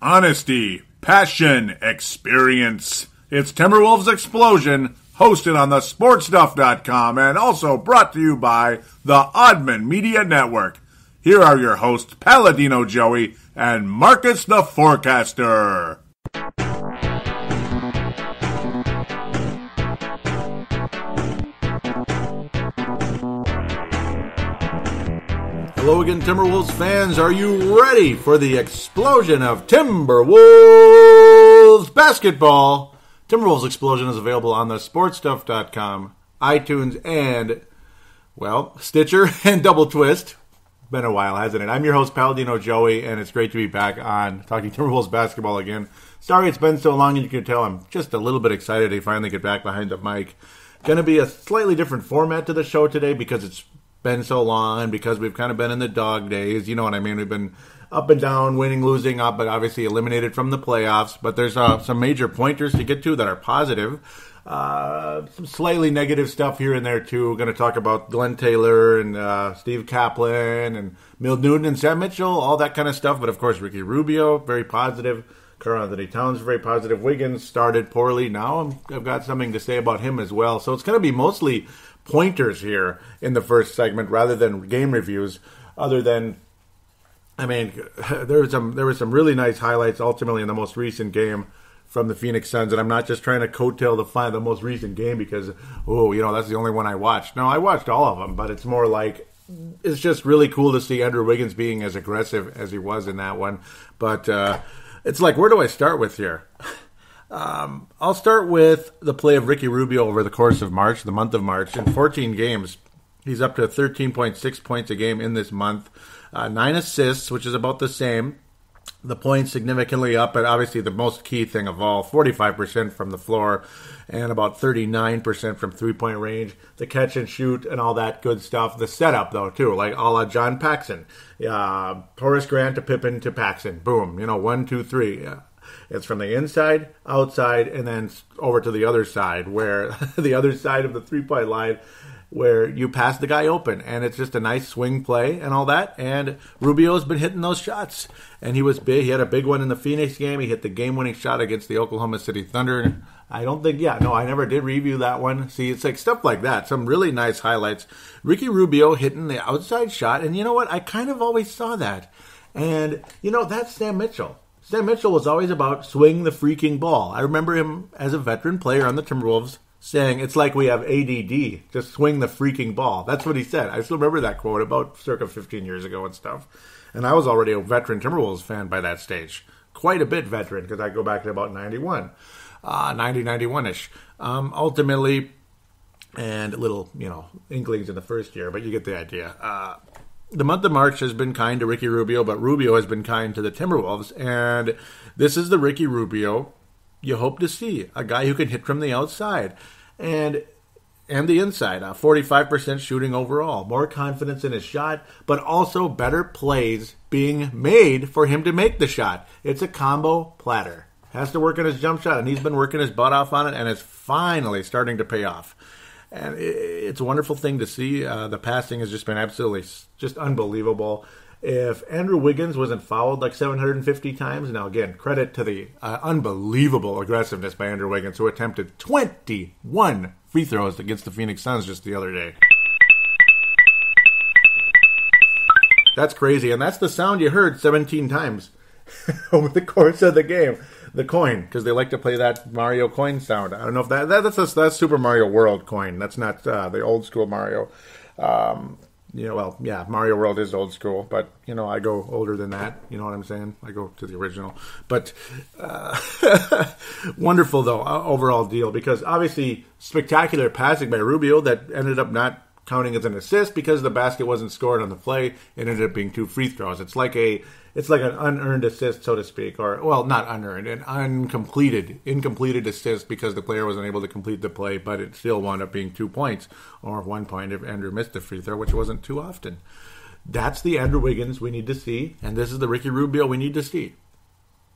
honesty, passion, experience. It's Timberwolves Explosion, hosted on thesportstuff.com and also brought to you by the Oddman Media Network. Here are your hosts, Paladino Joey and Marcus the Forecaster. Hello again, Timberwolves fans. Are you ready for the explosion of Timberwolves basketball? Timberwolves Explosion is available on the sportstuff.com, iTunes, and, well, Stitcher and Double Twist. Been a while, hasn't it? I'm your host, Paladino Joey, and it's great to be back on talking Timberwolves basketball again. Sorry it's been so long, and you can tell I'm just a little bit excited to finally get back behind the mic. Going to be a slightly different format to the show today because it's been so long and because we've kind of been in the dog days. You know what I mean? We've been up and down, winning, losing, up, but obviously eliminated from the playoffs. But there's some major pointers to get to that are positive. Some slightly negative stuff here and there, too. We're going to talk about Glenn Taylor and Steve Kaplan and Milt Newton and Sam Mitchell, all that kind of stuff. But, of course, Ricky Rubio, very positive. Karl-Anthony Towns, very positive. Wiggins started poorly. Now I've got something to say about him as well. So it's going to be mostly pointers here in the first segment rather than game reviews, other than, I mean, there were some really nice highlights ultimately in the most recent game from the Phoenix Suns, and I'm not just trying to coattail the most recent game because, that's the only one I watched. No, I watched all of them, but it's more like it's just really cool to see Andrew Wiggins being as aggressive as he was in that one. But it's like, where do I start with here? I'll start with the play of Ricky Rubio over the course of March, the month of March. In 14 games, he's up to 13.6 points a game in this month. 9 assists, which is about the same. The points significantly up, but obviously the most key thing of all, 45% from the floor and about 39% from three-point range. The catch and shoot and all that good stuff. The setup, though, too, like a la John Paxson. Horace Grant to Pippen to Paxson. Boom, 1, 2, 3. It's from the inside, outside, and then over to the other side, where the other side of the three-point line, where you pass the guy open, and it's just a nice swing play and all that. And Rubio's been hitting those shots, and he was big. He had a big one in the Phoenix game. He hit the game-winning shot against the Oklahoma City Thunder. I never did review that one. See, it's like stuff like that. Some really nice highlights. Ricky Rubio hitting the outside shot, and you know what? I kind of always saw that. And, that's Sam Mitchell. Sam Mitchell was always about swing the freaking ball. I remember him as a veteran player on the Timberwolves saying, it's like we have ADD, just swing the freaking ball. That's what he said. I still remember that quote about circa 15 years ago and stuff. And I was already a veteran Timberwolves fan by that stage. Quite a bit veteran, because I go back to about 91. 91-ish. Ultimately, and a little, inklings in the first year, but you get the idea. The month of March has been kind to Ricky Rubio, but Rubio has been kind to the Timberwolves. And this is the Ricky Rubio you hope to see. A guy who can hit from the outside and the inside. 45% shooting overall. More confidence in his shot, but also better plays being made for him to make the shot. It's a combo platter. Has to work on his jump shot, and he's been working his butt off on it, and it's finally starting to pay off. And it's a wonderful thing to see. The passing has just been absolutely just unbelievable. If Andrew Wiggins wasn't fouled like 750 times, now again, credit to the unbelievable aggressiveness by Andrew Wiggins, who attempted 21 free throws against the Phoenix Suns just the other day. That's crazy, and that's the sound you heard 17 times over the course of the game. The coin, because they like to play that Mario coin sound. I don't know if that's Super Mario World coin. That's not the old school Mario. Mario World is old school, but, I go older than that. You know what I'm saying? I go to the original. But wonderful, though, overall deal, because obviously spectacular passing by Rubio that ended up not counting as an assist because the basket wasn't scored on the play. It ended up being 2 free throws. It's like an unearned assist, so to speak, or, well, not unearned, an incompleted assist because the player wasn't able to complete the play, but it still wound up being 2 points, or 1 point if Andrew missed the free throw, which wasn't too often. That's the Andrew Wiggins we need to see, and this is the Ricky Rubio we need to see.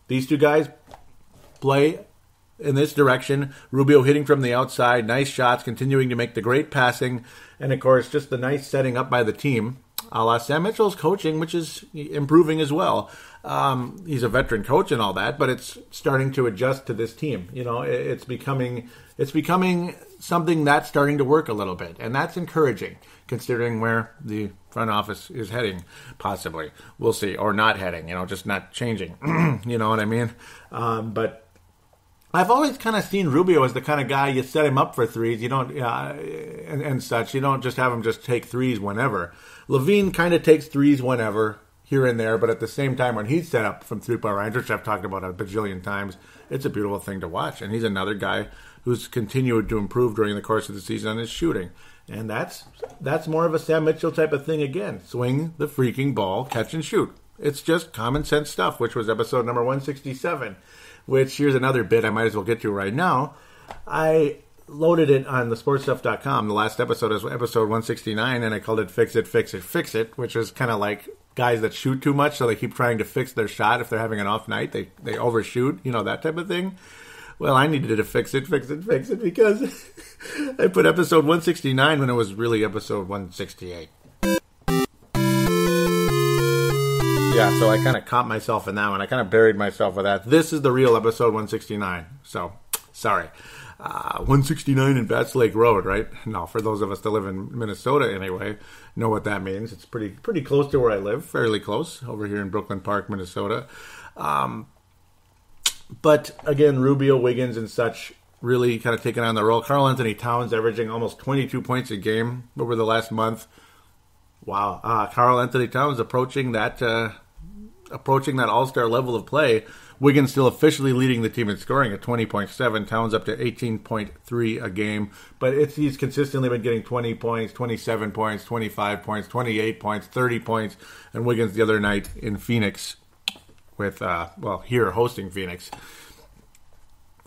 These two guys play in this direction. Rubio hitting from the outside, nice shots, continuing to make the great passing, and of course, just the nice setting up by the team. a la Sam Mitchell's coaching, which is improving as well. He's a veteran coach and all that, but it's starting to adjust to this team. It's becoming something that's starting to work a little bit, and that's encouraging considering where the front office is heading, possibly. We'll see, or not heading, just not changing. You know what I mean? But I've always kind of seen Rubio as the kind of guy you set him up for threes. You don't, and such. You don't just have him just take threes whenever. Lavine kind of takes threes whenever, here and there, but at the same time, when he's set up from three-point range, which I've talked about a bajillion times, it's a beautiful thing to watch. And he's another guy who's continued to improve during the course of the season on his shooting. And that's more of a Sam Mitchell type of thing again. Swing the freaking ball, catch and shoot. It's just common sense stuff, which was episode number 167, which here's another bit I might as well get to right now. I loaded it on thesportstuff.com. The last episode is episode 169, and I called it Fix It, Fix It, Fix It, which is kind of like guys that shoot too much, so they keep trying to fix their shot. If they're having an off night, they overshoot, that type of thing. Well, I needed to fix it, because I put episode 169 when it was really episode 168. Yeah, so I kind of caught myself in that one. I kind of buried myself with that. This is the real episode 169. So, sorry. 169 in Bats Lake Road, right? No, for those of us that live in Minnesota anyway, know what that means. It's pretty close to where I live, fairly close, over here in Brooklyn Park, Minnesota. But again, Rubio, Wiggins, and such really kind of taking on the role. Karl Anthony Towns averaging almost 22 points a game over the last month. Wow. Karl Anthony Towns approaching that all-star level of play. Wiggins still officially leading the team in scoring at 20.7. Towns up to 18.3 a game. But he's consistently been getting 20 points, 27 points, 25 points, 28 points, 30 points. And Wiggins the other night in Phoenix with, here hosting Phoenix,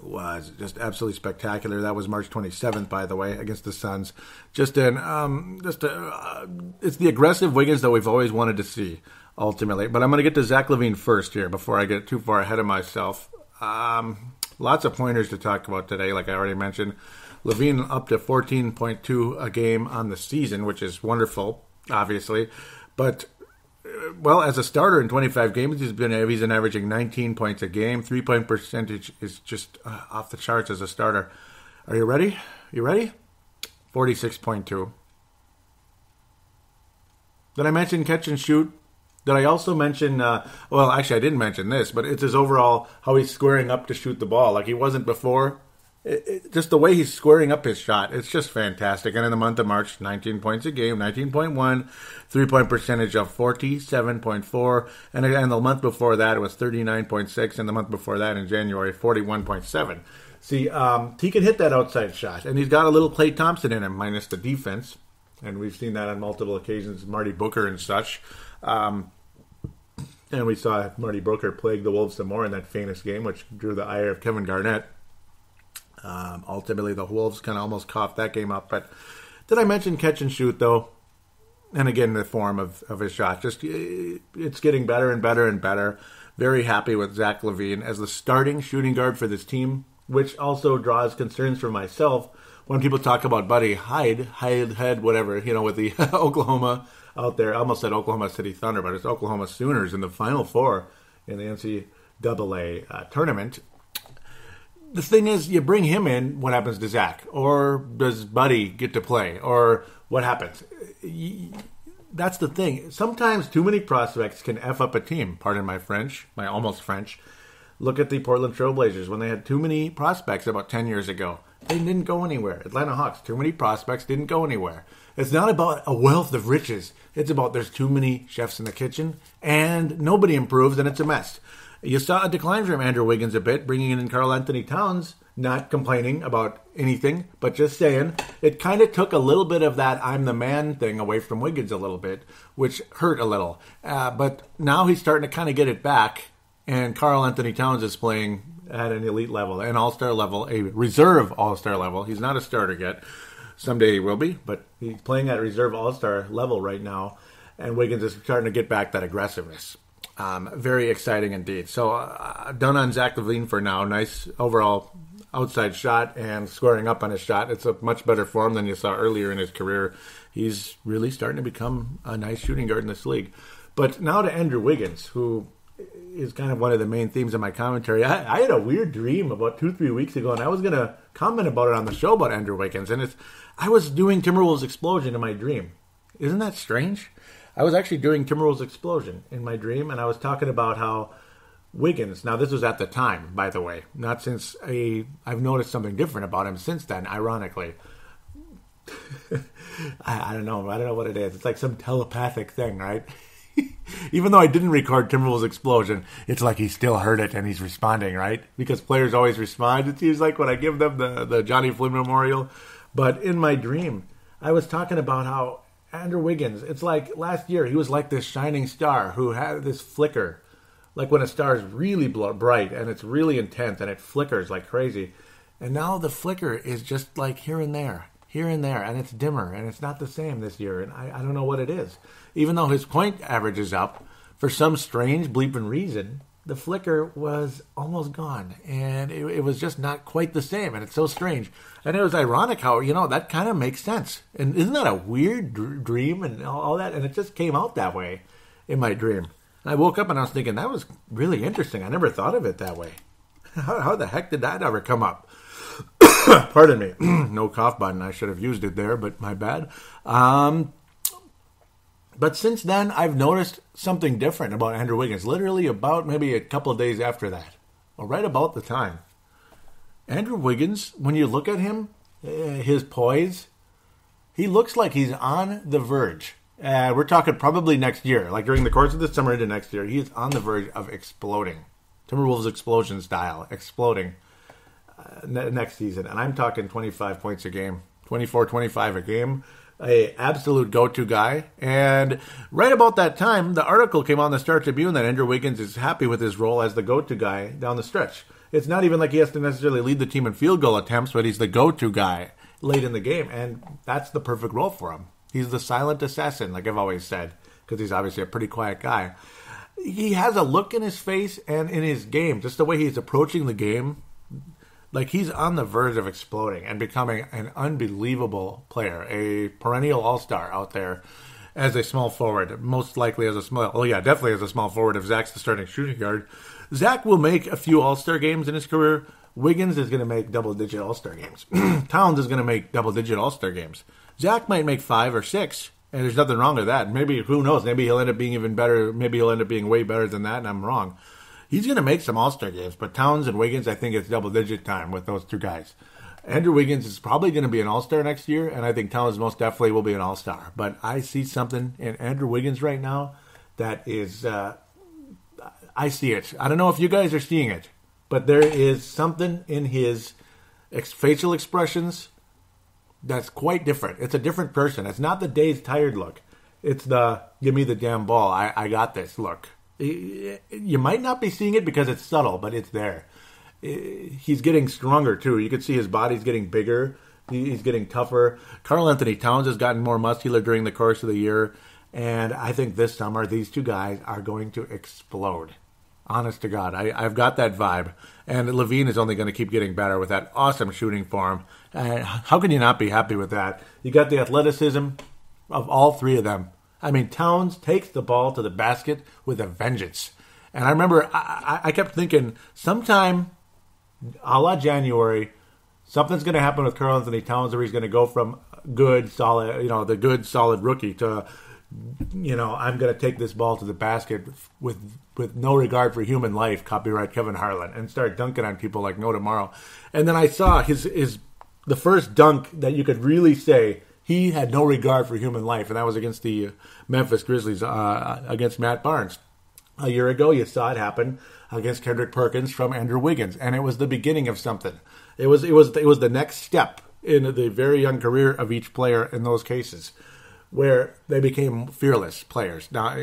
was just absolutely spectacular. That was March 27th, by the way, against the Suns. It's the aggressive Wiggins that we've always wanted to see, ultimately. But I'm going to get to Zach Lavine first here before I get too far ahead of myself. Lots of pointers to talk about today, like I already mentioned. Lavine up to 14.2 a game on the season, which is wonderful, obviously. But as a starter in 25 games, he's been averaging 19 points a game. 3-point percentage is just off the charts as a starter. Are you ready? 46.2. Did I mention catch and shoot? Did I also mention, actually I didn't mention this, but it's his overall, how he's squaring up to shoot the ball. Like he wasn't before. Just the way he's squaring up his shot, it's just fantastic. And in the month of March, 19 points a game, 19.1, 3-point percentage of 47.4, and the month before that it was 39.6, and the month before that in January, 41.7. See, he can hit that outside shot, and he's got a little Klay Thompson in him, minus the defense, and we've seen that on multiple occasions, Marty Booker and such. And we saw Marty Booker plague the Wolves some more in that Phoenix game, which drew the ire of Kevin Garnett. Ultimately, the Wolves kind of almost coughed that game up. But did I mention catch and shoot, though? And again, the form of his shot. Just it's getting better and better and better. Very happy with Zach Lavine as the starting shooting guard for this team, which also draws concerns for myself when people talk about Buddy Hyde, whatever, with the Oklahoma out there. I almost said Oklahoma City Thunder, but it's Oklahoma Sooners in the Final Four in the NCAA tournament. The thing is, you bring him in, what happens to Zach? Or does Buddy get to play? Or what happens? That's the thing. Sometimes too many prospects can F up a team. Pardon my French, my almost French. Look at the Portland Trail Blazers when they had too many prospects about 10 years ago. They didn't go anywhere. Atlanta Hawks, too many prospects, didn't go anywhere. It's not about a wealth of riches. It's about there's too many chefs in the kitchen, and nobody improves, and it's a mess. You saw a decline from Andrew Wiggins a bit, bringing in Karl Anthony Towns, not complaining about anything, but just saying it kind of took a little bit of that I'm the man thing away from Wiggins a little bit, which hurt a little. But now he's starting to kind of get it back, and Karl Anthony Towns is playing at an elite level, an all-star level, a reserve all-star level. He's not a starter yet. Someday he will be, but he's playing at reserve all-star level right now, and Wiggins is starting to get back that aggressiveness. Very exciting indeed. So done on Zach Lavine for now. Nice overall outside shot and squaring up on his shot. It's a much better form than you saw earlier in his career. He's really starting to become a nice shooting guard in this league. But now to Andrew Wiggins, who is kind of one of the main themes of my commentary. I had a weird dream about 2-3 weeks ago, and I was going to comment about it on the show about Andrew Wiggins. And I was doing Timberwolves Explosion in my dream. Isn't that strange? I was actually doing Timberwolves Explosion in my dream, and I was talking about how Wiggins, now this was at the time, by the way, not since I've noticed something different about him since then, ironically. I don't know what it is. It's like some telepathic thing, right? Even though I didn't record Timberwolves Explosion, it's like he still heard it and he's responding, right? Because players always respond. It seems like when I give them the Johnny Flynn Memorial. But in my dream, I was talking about how Andrew Wiggins, it's like last year, he was like this shining star who had this flicker. Like when a star is really bright and it's really intense and it flickers like crazy. And now the flicker is just like here and there, and it's dimmer, and it's not the same this year. And I don't know what it is. Even though his point average is up, for some strange bleeping reason, the flicker was almost gone. And it was just not quite the same. And it's so strange. And it was ironic how, that kind of makes sense. And isn't that a weird dream and all that? And it just came out that way in my dream. And I woke up and I was thinking, that was really interesting. I never thought of it that way. How the heck did that ever come up? Pardon me. No cough button. I should have used it there, but my bad. But since then, I've noticed something different about Andrew Wiggins. Literally about maybe a couple of days after that. Or right about the time. Andrew Wiggins, when you look at him, his poise, he looks like he's on the verge. We're talking probably next year. Like during the course of the summer into next year, he is on the verge of exploding. Timberwolves Explosion style. Exploding. Next season, and I'm talking 25 points a game, 24, 25 a game, a absolute go-to guy. And right about that time, the article came on the Star Tribune that Andrew Wiggins is happy with his role as the go-to guy down the stretch. It's not even like he has to necessarily lead the team in field goal attempts, but he's the go-to guy late in the game, and that's the perfect role for him. He's the silent assassin, like I've always said, because he's obviously a pretty quiet guy. He has a look in his face and in his game, just the way he's approaching the game, like he's on the verge of exploding and becoming an unbelievable player, a perennial all-star out there as a small forward, most likely as a definitely as a small forward if Zach's the starting shooting guard. Zach will make a few all-star games in his career. Wiggins is going to make double-digit all-star games. Towns is going to make double-digit all-star games. Zach might make 5 or 6, and there's nothing wrong with that. Maybe, who knows, maybe he'll end up being even better. Maybe he'll end up being way better than that, and I'm wrong. He's going to make some all-star games, but Towns and Wiggins, I think it's double-digit time with those two guys. Andrew Wiggins is probably going to be an all-star next year, and I think Towns most definitely will be an all-star. But I see something in Andrew Wiggins right now that is, I see it. I don't know if you guys are seeing it, but there is something in his facial expressions that's quite different. It's a different person. It's not the dazed, tired look. It's the, give me the damn ball, I got this look. You might not be seeing it because it's subtle, but it's there. He's getting stronger, too. You can see his body's getting bigger. He's getting tougher. Karl Anthony Towns has gotten more muscular during the course of the year. And I think this summer, these two guys are going to explode. Honest to God. I've got that vibe. And Lavine is only going to keep getting better with that awesome shooting form. How can you not be happy with that? You got the athleticism of all three of them. I mean, Towns takes the ball to the basket with a vengeance. And I remember I kept thinking, sometime, a la January, something's going to happen with Karl Anthony Towns where he's going to go from good, solid, the good, solid rookie to, I'm going to take this ball to the basket with no regard for human life, copyright Kevin Harlan, and start dunking on people like no tomorrow. And then I saw the first dunk that you could really say, he had no regard for human life, and that was against the Memphis Grizzlies, against Matt Barnes. A year ago, you saw it happen against Kendrick Perkins from Andrew Wiggins, and it was the beginning of something. It was the next step in the very young career of each player in those cases, where they became fearless players, now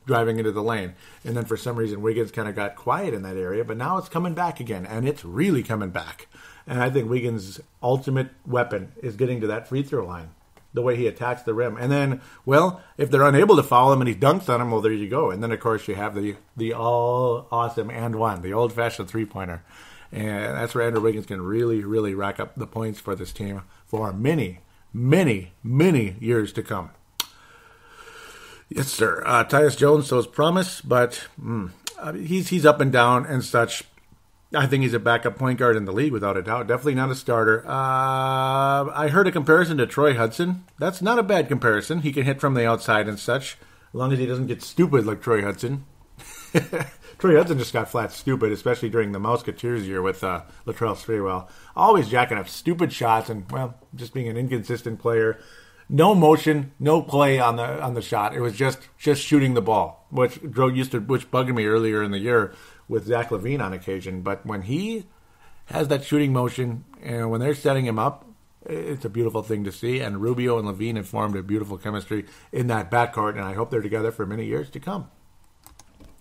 driving into the lane. And then for some reason, Wiggins kind of got quiet in that area, but now it's coming back again, and it's really coming back. And I think Wiggins' ultimate weapon is getting to that free throw line, the way he attacks the rim. And then, well, if they're unable to foul him and he dunks on him, well, there you go. And then, of course, you have the all-awesome and one, the old-fashioned three-pointer. And that's where Andrew Wiggins can really, really rack up the points for this team for many, many, many years to come. Yes, sir. Tyus Jones shows promise, but he's up and down and such. I think he's a backup point guard in the league without a doubt. Definitely not a starter. I heard a comparison to Troy Hudson. That's not a bad comparison. He can hit from the outside and such, as long as he doesn't get stupid like Troy Hudson. Troy Hudson just got flat stupid, especially during the Musketeers year with Latrell Sprewell. Always jacking up stupid shots and, well, just being an inconsistent player. No motion, no play on the shot. It was just shooting the ball, which bugged me earlier in the year with Zach Lavine on occasion. But when he has that shooting motion and when they're setting him up, it's a beautiful thing to see. And Rubio and Lavine have formed a beautiful chemistry in that backcourt, and I hope they're together for many years to come.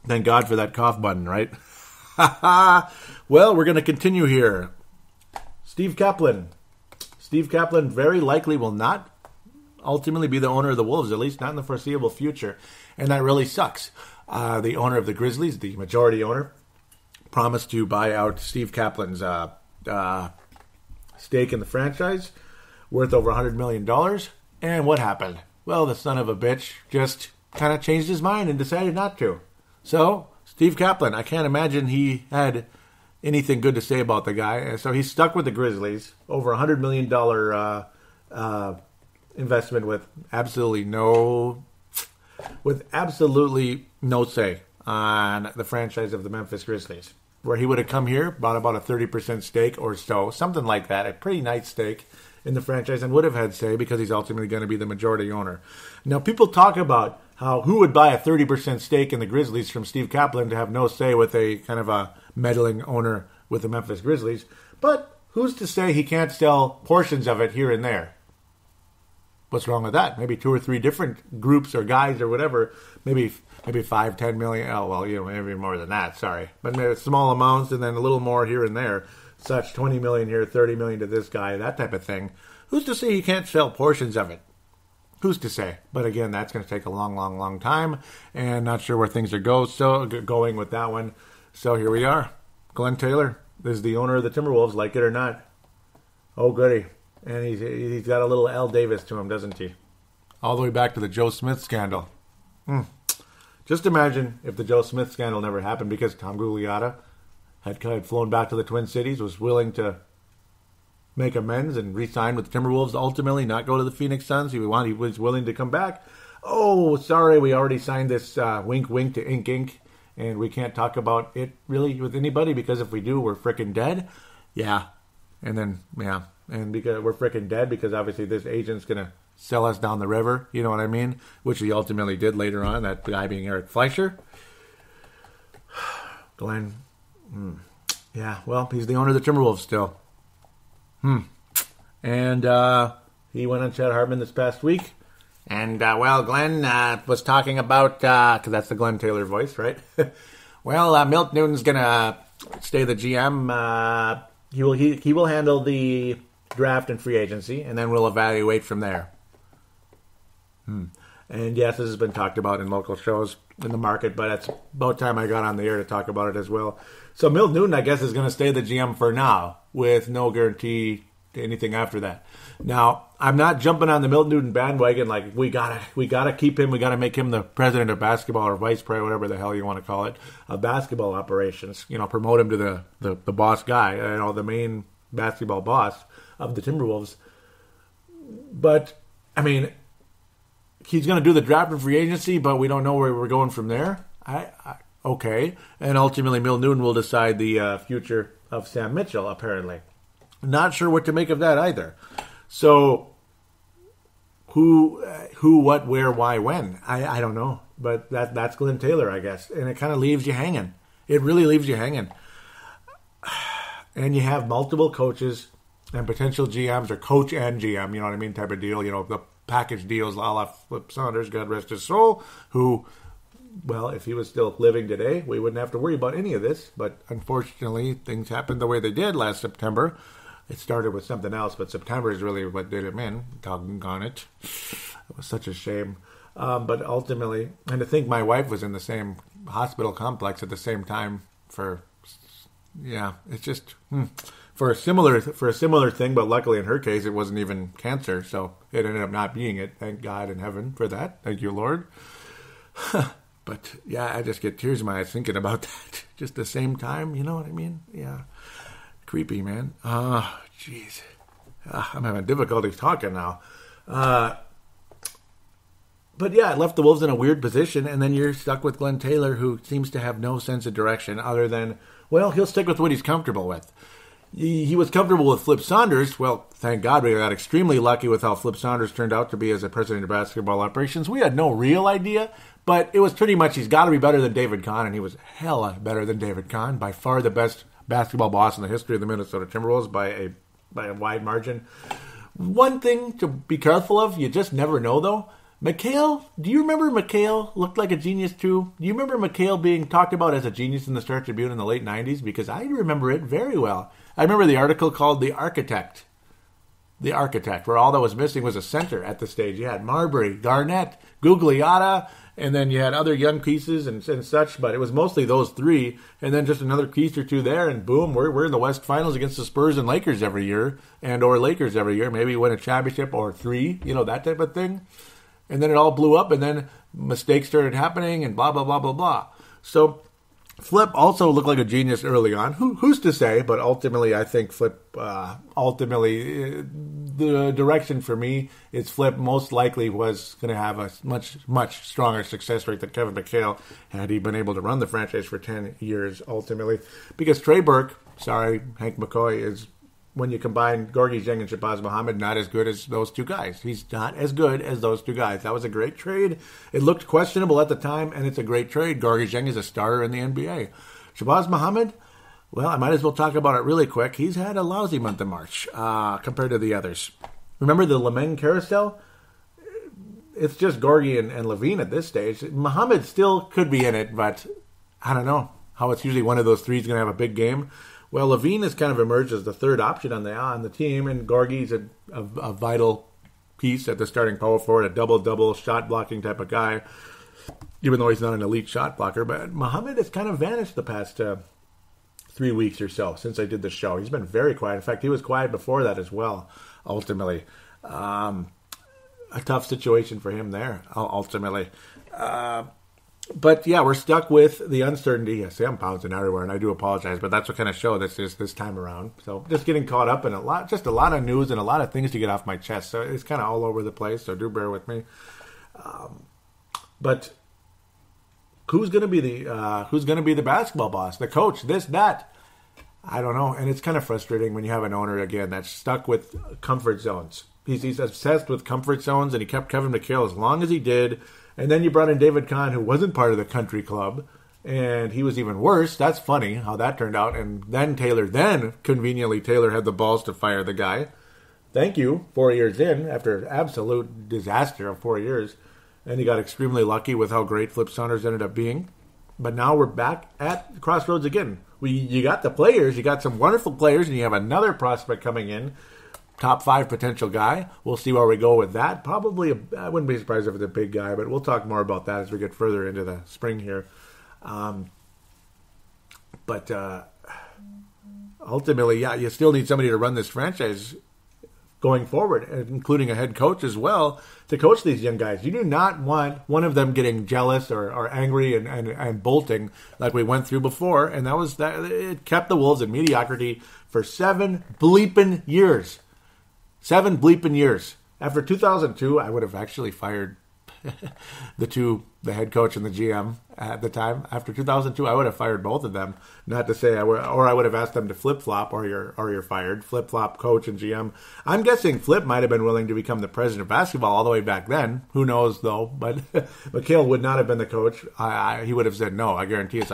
Thank God for that cough button, right? Well, we're going to continue here. Steve Kaplan. Steve Kaplan very likely will not ultimately be the owner of the Wolves, at least not in the foreseeable future. And that really sucks. The owner of the Grizzlies, the majority owner, promised to buy out Steve Kaplan's stake in the franchise, worth over $100 million. And what happened? Well, the son of a bitch just kind of changed his mind and decided not to. So, Steve Kaplan, I can't imagine he had anything good to say about the guy. And so he's stuck with the Grizzlies, over $100 million investment with absolutely no say on the franchise of the Memphis Grizzlies. Where he would have come here, bought about a 30% stake or so, something like that, a pretty nice stake in the franchise, and would have had say because he's ultimately going to be the majority owner. Now, people talk about who would buy a 30% stake in the Grizzlies from Steve Kaplan to have no say with a kind of a meddling owner with the Memphis Grizzlies, but who's to say he can't sell portions of it here and there? What's wrong with that? Maybe 2 or 3 different groups or guys or whatever. Maybe 5, 10 million. Oh, well, maybe more than that. Sorry. But maybe small amounts and then a little more here and there. Such 20 million here, 30 million to this guy, that type of thing. Who's to say he can't sell portions of it? Who's to say? But again, that's going to take a long, long, long time. And not sure where things are going with that one. So here we are. Glenn Taylor is the owner of the Timberwolves, like it or not. Oh, goody. And he's got a little Al Davis to him, doesn't he? All the way back to the Joe Smith scandal. Just imagine if the Joe Smith scandal never happened because Tom Gugliotta had flown back to the Twin Cities, was willing to make amends and re-sign with the Timberwolves, ultimately not go to the Phoenix Suns. He was willing to come back. Oh, sorry, we already signed this wink wink to ink ink, and we can't talk about it really with anybody because if we do, we're frickin' dead. Yeah. And then, yeah. And because we're frickin' dead because obviously this agent's going to sell us down the river, you know what I mean? Which he ultimately did later on, that guy being Eric Fleischer. Glenn. Yeah, well, he's the owner of the Timberwolves still. And he went on Chad Hartman this past week. And, Glenn was talking about, because that's the Glenn Taylor voice, right? Milt Newton's going to stay the GM. He will handle the draft and free agency, and then we'll evaluate from there. And yes, this has been talked about in local shows in the market, but it's about time I got on the air to talk about it as well. So Milt Newton, I guess, is going to stay the GM for now, with no guarantee to anything after that. Now, I'm not jumping on the Milt Newton bandwagon like we gotta keep him, we gotta make him the president of basketball or vice president, whatever the hell you want to call it, of basketball operations. Promote him to the boss guy, the main basketball boss of the Timberwolves. But I mean, he's going to do the draft and free agency, but we don't know where we're going from there. Okay, and ultimately, Milt Newton will decide the future of Sam Mitchell. Apparently, not sure what to make of that either. So, who, what, where, why, when? I don't know. But that's Glenn Taylor, I guess. And it kind of leaves you hanging. It really leaves you hanging. And you have multiple coaches and potential GMs, or coach and GM, you know what I mean, type of deal. The package deals, a la Flip Saunders, God rest his soul, who, well, if he was still living today, we wouldn't have to worry about any of this. But unfortunately, things happened the way they did last September. It started with something else, but September is really what did him in. Doggone it. It was such a shame. But ultimately, and to think my wife was in the same hospital complex at the same time for yeah, it's just for a similar thing, but luckily in her case it wasn't even cancer, so it ended up not being it. Thank God in heaven for that. Thank you, Lord. But yeah, I just get tears in my eyes thinking about that. Just the same time, you know what I mean? Yeah, creepy, man. Oh, jeez, I'm having difficulty talking now. But yeah, it left the Wolves in a weird position, and then you're stuck with Glenn Taylor, who seems to have no sense of direction other than, well, he'll stick with what he's comfortable with. He was comfortable with Flip Saunders. Well, thank God we got extremely lucky with how Flip Saunders turned out to be as a president of basketball operations. We had no real idea, but it was pretty much he's got to be better than David Kahn, and he was hella better than David Kahn, by far the best basketball boss in the history of the Minnesota Timberwolves by a wide margin. One thing to be careful of, you just never know, though. McHale, do you remember McHale looked like a genius too? Do you remember McHale being talked about as a genius in the Star Tribune in the late 90s? Because I remember it very well. I remember the article called The Architect. The Architect, where all that was missing was a center at the stage. You had Marbury, Garnett, Gugliotta, and then you had other young pieces and such, but it was mostly those three, and then just another piece or two there, and boom, we're in the West Finals against the Spurs and Lakers every year, or Lakers every year. Maybe win a championship or three, that type of thing. And then it all blew up, and then mistakes started happening, and blah, blah, blah, blah, blah. So Flip also looked like a genius early on. Who's to say? But ultimately, I think Flip, the direction for me is Flip most likely was going to have a much, much stronger success rate than Kevin McHale had he been able to run the franchise for 10 years, ultimately. Because Trey Burke, Hank McCoy, is, when you combine Gorgui Dieng and Shabazz Muhammad, not as good as those two guys. He's not as good as those two guys. That was a great trade. It looked questionable at the time, and it's a great trade. Gorgui Dieng is a starter in the NBA. Shabazz Muhammad, well, I might as well talk about it really quick. He's had a lousy month of March compared to the others. Remember the Lameng carousel? It's just Gorgui and Lavine at this stage. Muhammad still could be in it, but I don't know how it's usually one of those three is going to have a big game. Well, Lavine has kind of emerged as the third option on the team, and Gorgie's a vital piece at the starting power forward, a double-double shot-blocking type of guy, even though he's not an elite shot blocker. But Muhammad has kind of vanished the past 3 weeks or so since I did the show. He's been very quiet. In fact, he was quiet before that as well, ultimately. A tough situation for him there, ultimately. But yeah, we're stuck with the uncertainty. I say I'm bouncing everywhere, and I do apologize, but that's what kind of show this is this time around. So just getting caught up in a lot of news and a lot of things to get off my chest. So it's kind of all over the place. So do bear with me. But who's going to be the basketball boss, the coach, this, that? I don't know, and it's kind of frustrating when you have an owner again that's stuck with comfort zones. He's obsessed with comfort zones, and he kept Kevin McHale as long as he did. And then you brought in David Kahn, who wasn't part of the country club, and he was even worse. That's funny how that turned out. And then conveniently, Taylor had the balls to fire the guy. Thank you, 4 years in, after absolute disaster of 4 years. And he got extremely lucky with how great Flip Saunders ended up being. But now we're back at the crossroads again. You got the players, you got some wonderful players, and you have another prospect coming in. Top 5 potential guy. We'll see where we go with that. Probably, I wouldn't be surprised if it's a big guy, but we'll talk more about that as we get further into the spring here. But ultimately, yeah, you still need somebody to run this franchise going forward, including a head coach as well, to coach these young guys. You do not want one of them getting jealous or angry and bolting like we went through before, and it kept the Wolves in mediocrity for 7 bleeping years. 7 bleeping years. After 2002, I would have actually fired the head coach and the GM at the time. After 2002, I would have fired both of them. Not to say I would have asked them to flip-flop, or you're fired. Flip-flop coach and GM. I'm guessing Flip might have been willing to become the president of basketball all the way back then. Who knows, though? But McHale would not have been the coach. He would have said no. I guarantee it.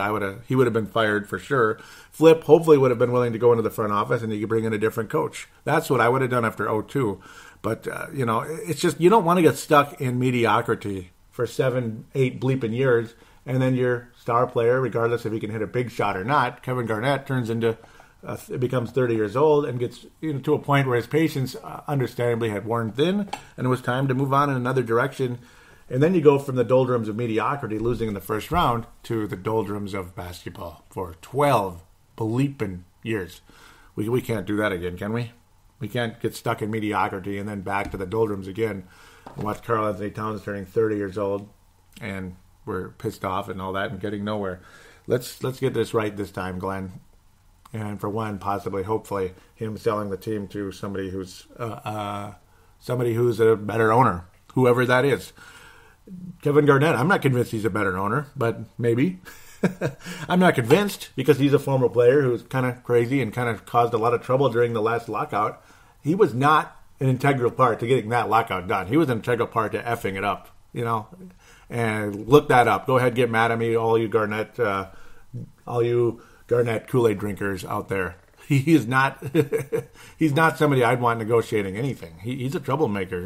He would have been fired for sure. Flip hopefully would have been willing to go into the front office, and you could bring in a different coach. That's what I would have done after 2002. But, it's just you don't want to get stuck in mediocrity for 7, 8 bleeping years, and then your star player, regardless if he can hit a big shot or not, Kevin Garnett becomes 30 years old and gets to a point where his patience understandably had worn thin, and it was time to move on in another direction. And then you go from the doldrums of mediocrity, losing in the first round, to the doldrums of basketball for 12 bleeping years. We can't do that again, can we? We can't get stuck in mediocrity and then back to the doldrums again and watch Karl Anthony Towns turning 30 years old and we're pissed off and all that and getting nowhere. Let's get this right this time, Glenn. And for one, possibly, hopefully, him selling the team to somebody who's a better owner, whoever that is. Kevin Garnett, I'm not convinced he's a better owner, but maybe. I'm not convinced because he's a former player who's kind of crazy and kind of caused a lot of trouble during the last lockout. He was not an integral part to getting that lockout done. He was an integral part to effing it up, And look that up. Go ahead, get mad at me, all you Garnett Kool-Aid drinkers out there. He's not somebody I'd want negotiating anything. He's a troublemaker,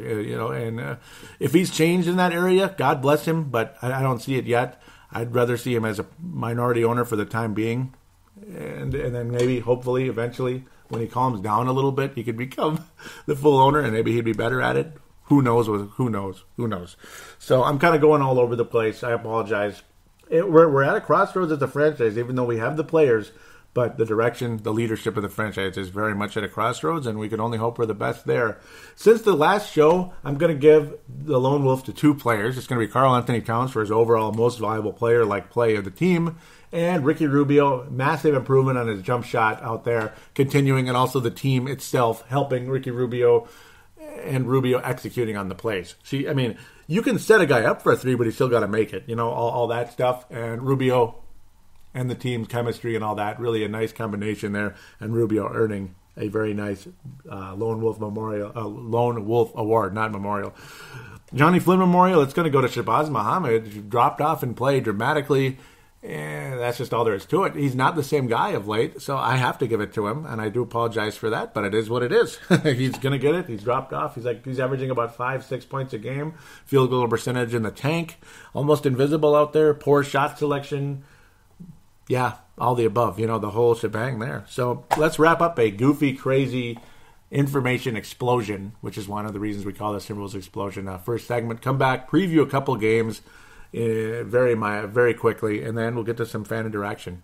and if he's changed in that area, God bless him, but I don't see it yet. I'd rather see him as a minority owner for the time being, and then maybe, hopefully, eventually, when he calms down a little bit, he could become the full owner, and maybe he'd be better at it. Who knows? Who knows? So I'm kind of going all over the place. I apologize. We're at a crossroads as a franchise, even though we have the players, but the direction, the leadership of the franchise is very much at a crossroads, and we can only hope we're the best there. Since the last show, I'm going to give the Lone Wolf to two players. It's going to be Karl Anthony Towns for his overall most valuable player-like play of the team, and Ricky Rubio, massive improvement on his jump shot out there, continuing, and also the team itself helping Ricky Rubio and Rubio executing on the plays. See, I mean, you can set a guy up for a three, but he's still got to make it. All that stuff. And Rubio and the team's chemistry and all that, really a nice combination there. And Rubio earning a very nice Lone Wolf Award, not memorial. Johnny Flynn Memorial, it's going to go to Shabazz Muhammad, who dropped off in play dramatically. And that's just all there is to it. He's not the same guy of late, so I have to give it to him, and I do apologize for that, but it is what it is. He's going to get it. He's dropped off. He's averaging about 5-6 points a game. Field goal percentage in the tank. Almost invisible out there. Poor shot selection. Yeah, all the above. The whole shebang there. So let's wrap up a goofy, crazy information explosion, which is one of the reasons we call this Timberwolves Explosion. First segment. Come back, preview a couple games. Very quickly, and then we'll get to some fan interaction.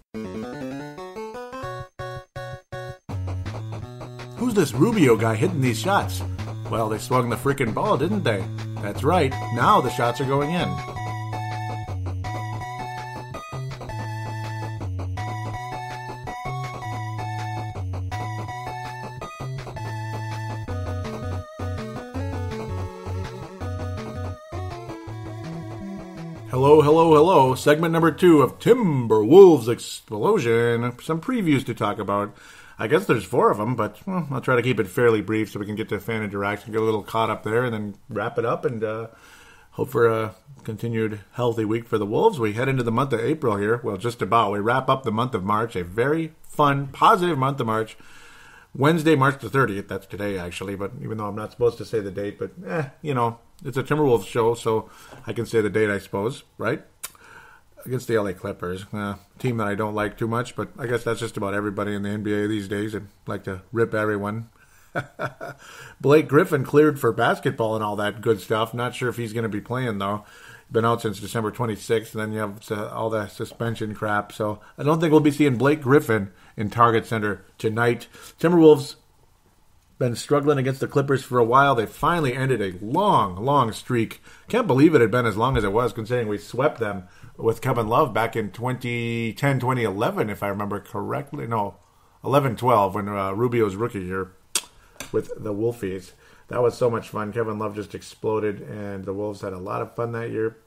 Who's this Rubio guy hitting these shots? Well, they swung the frickin' ball, didn't they? That's right. Now the shots are going in. Hello. Segment number 2 of Timberwolves Explosion. Some previews to talk about. I guess there's 4 of them, but I'll try to keep it fairly brief so we can get to fan interaction, get a little caught up there, and then wrap it up and hope for a continued healthy week for the Wolves. We head into the month of April here. Well, just about. We wrap up the month of March, a very fun, positive month of March. Wednesday, March the 30th. That's today, actually, but even though I'm not supposed to say the date, but, it's a Timberwolves show, so I can say the date, I suppose, right? Against the LA Clippers, team that I don't like too much, but I guess that's just about everybody in the NBA these days. I'd like to rip everyone. Blake Griffin cleared for basketball and all that good stuff. Not sure if he's going to be playing, though. Been out since December 26th, and then you have all the suspension crap. So I don't think we'll be seeing Blake Griffin in Target Center tonight. Timberwolves been struggling against the Clippers for a while. They finally ended a long streak. Can't believe it had been as long as it was, considering we swept them with Kevin Love back in 2010, 2011, if I remember correctly. No, 11-12, when Rubio's rookie year with the Wolfies. That was so much fun. Kevin Love just exploded, and the Wolves had a lot of fun that year.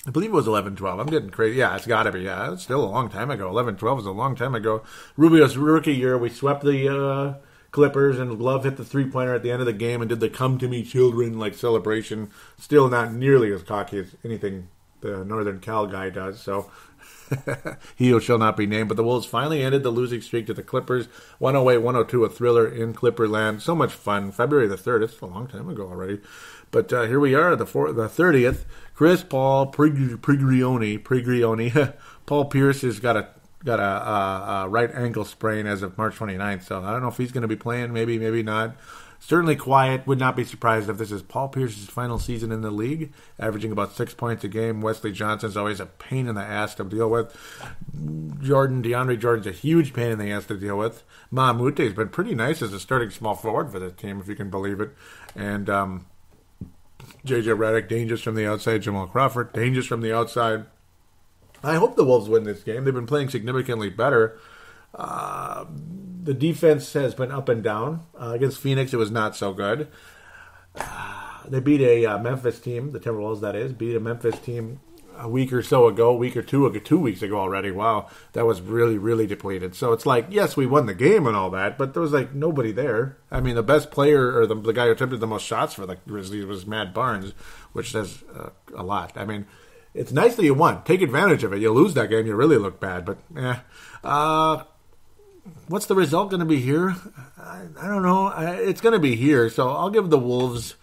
I believe it was 11-12. I'm getting crazy. Yeah, it's got to be. Yeah, it's still a long time ago. 11-12 was a long time ago. Rubio's rookie year, we swept the Clippers, and Love hit the three-pointer at the end of the game and did the come to me children like celebration. Still not nearly as cocky as anything the Northern Cal guy does, so he who shall not be named. But the Wolves finally ended the losing streak to the Clippers. 108-102, a thriller in Clipperland. So much fun. February the 3rd. It's a long time ago already. But here we are, the 30th. Chris Paul Prigioni. Paul Pierce has got a right ankle sprain as of March 29th. So I don't know if he's going to be playing. Maybe, maybe not. Certainly quiet. Would not be surprised if this is Paul Pierce's final season in the league, averaging about 6 points a game. Wesley Johnson's always a pain in the ass to deal with. DeAndre Jordan's a huge pain in the ass to deal with. Mahmoute's been pretty nice as a starting small forward for this team, if you can believe it. And J.J. Redick, dangerous from the outside. Jamal Crawford, dangerous from the outside. I hope the Wolves win this game. They've been playing significantly better. The defense has been up and down. Against Phoenix, it was not so good. They beat a Memphis team, the Timberwolves, that is, beat a Memphis team a week or so ago, 2 weeks ago already. Wow, that was really, really depleted. So it's like, yes, we won the game and all that, but there was like nobody there. I mean, the best player, or the guy who attempted the most shots for the Grizzlies was Matt Barnes, which says a lot. I mean, it's nice that you won. Take advantage of it. You lose that game, you really look bad, but what's the result going to be here? I don't know. It's going to be here, so I'll give the Wolves...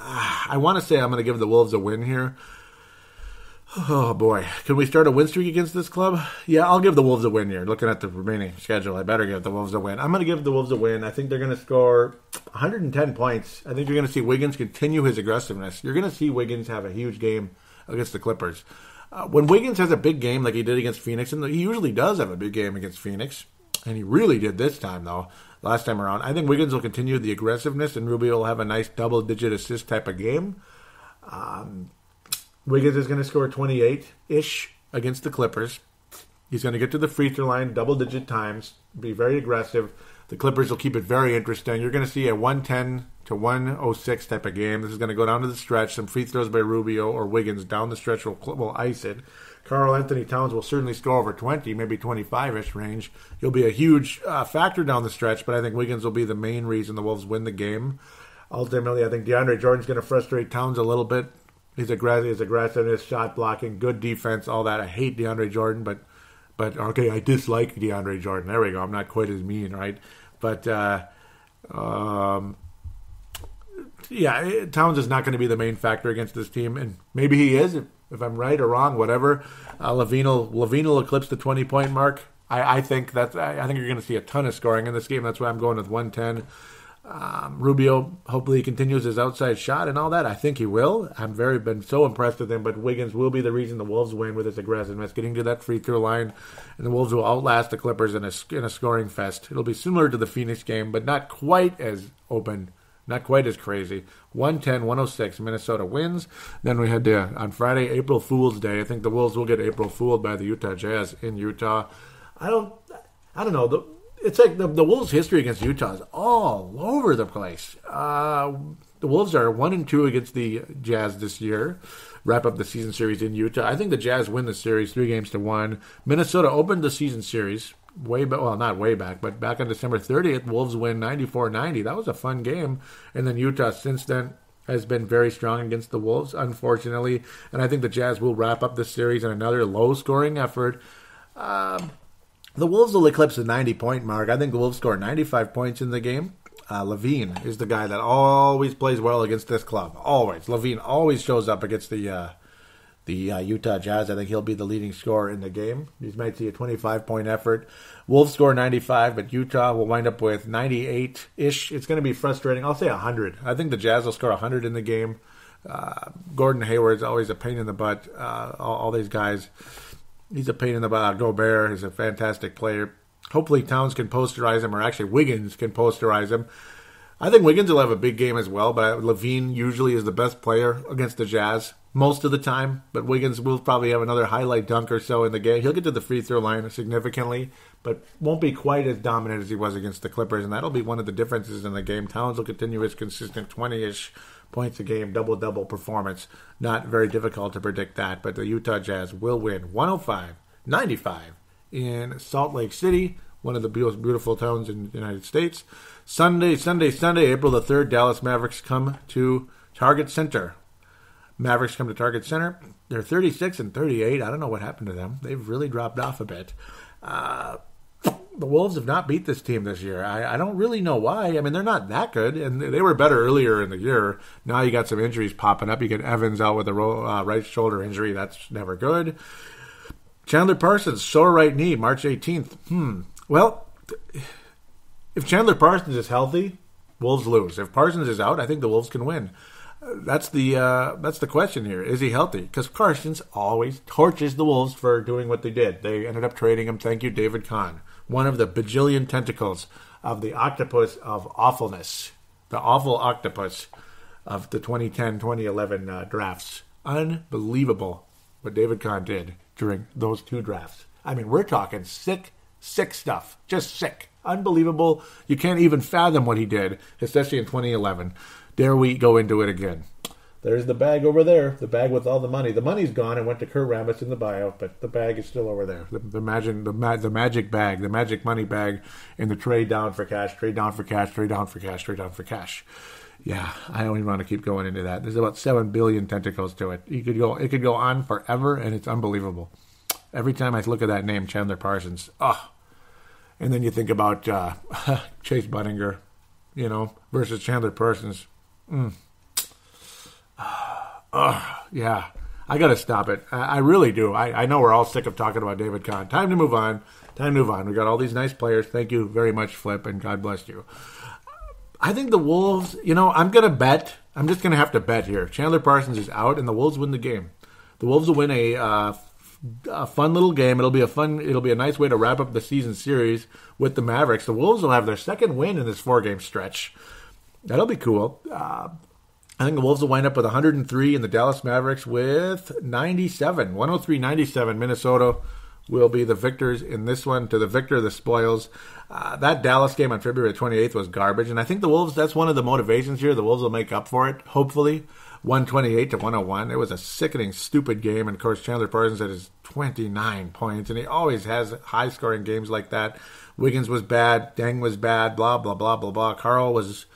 I want to say I'm going to give the Wolves a win here. Oh, boy. Can we start a win streak against this club? Yeah, I'll give the Wolves a win here. Looking at the remaining schedule, I better give the Wolves a win. I'm going to give the Wolves a win. I think they're going to score 110 points. I think you're going to see Wiggins continue his aggressiveness. You're going to see Wiggins have a huge game against the Clippers. When Wiggins has a big game like he did against Phoenix, and he usually does have a big game against Phoenix, and he really did this time, though, last time around, I think Wiggins will continue the aggressiveness, and Rubio will have a nice double-digit assist type of game. Wiggins is going to score 28-ish against the Clippers. He's going to get to the free throw line double-digit times, be very aggressive. The Clippers will keep it very interesting. You're going to see a 110 to 106 type of game. This is going to go down to the stretch. Some free throws by Rubio or Wiggins down the stretch will ice it. Karl Anthony Towns will certainly score over 20, maybe 25-ish range. He'll be a huge factor down the stretch, but I think Wiggins will be the main reason the Wolves win the game. Ultimately, I think DeAndre Jordan's going to frustrate Towns a little bit. His aggressiveness, shot blocking, good defense, all that. I hate DeAndre Jordan, but okay, I dislike DeAndre Jordan. There we go. I'm not quite as mean, right? But yeah, Towns is not going to be the main factor against this team, and maybe he is. If I'm right or wrong, whatever. Lavine will eclipse the 20-point mark. I think you're going to see a ton of scoring in this game. That's why I'm going with 110. Rubio hopefully continues his outside shot and all that. I think he will. I've been so impressed with him, but Wiggins will be the reason the Wolves win with his aggressiveness, getting to that free throw line, and the Wolves will outlast the Clippers in a scoring fest. It'll be similar to the Phoenix game, but not quite as open, not quite as crazy. 110-106, Minnesota wins. Then we head to, on Friday, April Fool's Day. I think the Wolves will get April fooled by the Utah Jazz in Utah. I don't know. It's like the Wolves' history against Utah is all over the place. The Wolves are 1-2 against the Jazz this year. Wrap up the season series in Utah. I think the Jazz win the series 3-1. Minnesota opened the season series not way back, but back on December 30th. Wolves win 94-90. That was a fun game. And then Utah since then has been very strong against the Wolves, unfortunately. And I think the Jazz will wrap up the series in another low-scoring effort. The Wolves will eclipse the 90-point mark. I think the Wolves score 95 points in the game. Lavine is the guy that always plays well against this club. Always. Lavine always shows up against the Utah Jazz. I think he'll be the leading scorer in the game. You might see a 25-point effort. Wolves score 95, but Utah will wind up with 98-ish. It's going to be frustrating. I'll say 100. I think the Jazz will score 100 in the game. Gordon Hayward's always a pain in the butt. All these guys... He's a pain in the butt. Gobert is a fantastic player. Hopefully Towns can posterize him, or actually Wiggins can posterize him. I think Wiggins will have a big game as well, but Lavine usually is the best player against the Jazz most of the time. But Wiggins will probably have another highlight dunk or so in the game. He'll get to the free throw line significantly, but won't be quite as dominant as he was against the Clippers, and that'll be one of the differences in the game. Towns will continue his consistent 20-ish points a game, double-double performance. Not very difficult to predict that, but the Utah Jazz will win 105-95 in Salt Lake City, one of the most beautiful towns in the United States. Sunday, April the 3rd, Dallas Mavericks come to Target Center. They're 36-38. I don't know what happened to them. They've really dropped off a bit. The Wolves have not beat this team this year. I don't really know why. I mean, they're not that good, and they were better earlier in the year. Now you got some injuries popping up. You get Evans out with a right shoulder injury. That's never good. Chandler Parsons, sore right knee, March 18th. Well, if Chandler Parsons is healthy, Wolves lose. If Parsons is out, I think the Wolves can win. That's the question here. Is he healthy? Because Parsons always torches the Wolves for doing what they did. They ended up trading him. Thank you, David Kahn. One of the bajillion tentacles of the octopus of awfulness. The awful octopus of the 2010-2011 drafts. Unbelievable what David Kahn did during those two drafts. I mean, we're talking sick stuff. Just sick. Unbelievable. You can't even fathom what he did, especially in 2011. Dare we go into it again? There's the bag over there, the bag with all the money. The money's gone and went to Kurt Rambis in the bio, but the bag is still over there. The magic bag, the magic money bag in the trade down for cash, trade down for cash, trade down for cash, trade down for cash. Yeah, I don't even want to keep going into that. There's about 7 billion tentacles to it. It could go on forever, and it's unbelievable. Every time I look at that name, Chandler Parsons, and then you think about Chase Budinger, versus Chandler Parsons. Yeah, I got to stop it. I really do. I know we're all sick of talking about David Kahn. Time to move on. We got all these nice players. Thank you very much, Flip, and God bless you. I think the Wolves, I'm going to bet. I'm just going to have to bet here. Chandler Parsons is out, and the Wolves win the game. The Wolves will win a fun little game. It'll be a nice way to wrap up the season series with the Mavericks. The Wolves will have their second win in this 4-game stretch. That'll be cool. I think the Wolves will wind up with 103 and the Dallas Mavericks with 97. 103-97. Minnesota will be the victors in this one. To the victor, the spoils. That Dallas game on February 28th was garbage. And I think the Wolves, that's one of the motivations here. The Wolves will make up for it, hopefully. 128-101. It was a sickening, stupid game. And, of course, Chandler Parsons had his 29 points. And he always has high-scoring games like that. Wiggins was bad. Deng was bad. Blah, blah, blah, blah, blah. Carl was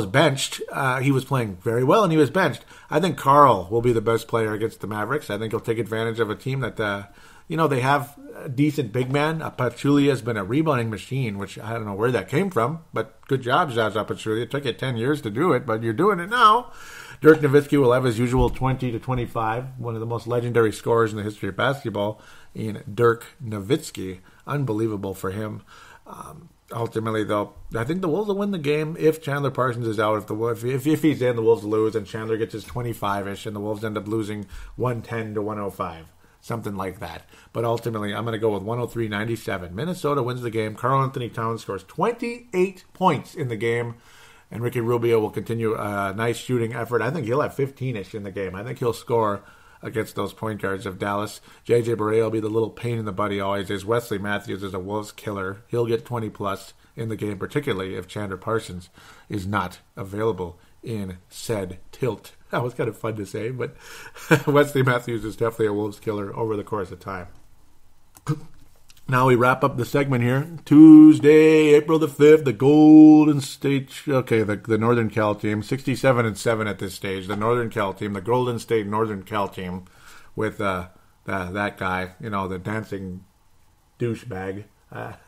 benched. He was playing very well, and he was benched. I think Carl will be the best player against the Mavericks. I think he'll take advantage of a team that, they have a decent big man. Pachulia has been a rebounding machine, which I don't know where that came from, but good job, Zaza Pachulia. It took you 10 years to do it, but you're doing it now. Dirk Nowitzki will have his usual 20 to 25, one of the most legendary scorers in the history of basketball in Dirk Nowitzki. Unbelievable for him. Ultimately, though, I think the Wolves will win the game if Chandler Parsons is out. If he's in, the Wolves lose, and Chandler gets his 25-ish, and the Wolves end up losing 110-105, something like that. But ultimately, I'm going to go with 103-97. Minnesota wins the game. Karl Anthony Towns scores 28 points in the game, and Ricky Rubio will continue a nice shooting effort. I think he'll have 15-ish in the game. I think he'll score against those point guards of Dallas. J.J. Barea will be the little pain in the butt he always is. Wesley Matthews is a Wolves killer. He'll get 20-plus in the game, particularly if Chandler Parsons is not available in said tilt. That was kind of fun to say, but Wesley Matthews is definitely a Wolves killer over the course of time. Now we wrap up the segment here. Tuesday, April the 5th, the Golden State, the Northern Cal team, 67-7 at this stage. The Northern Cal team, the Golden State Northern Cal team with that guy, the dancing douchebag. Have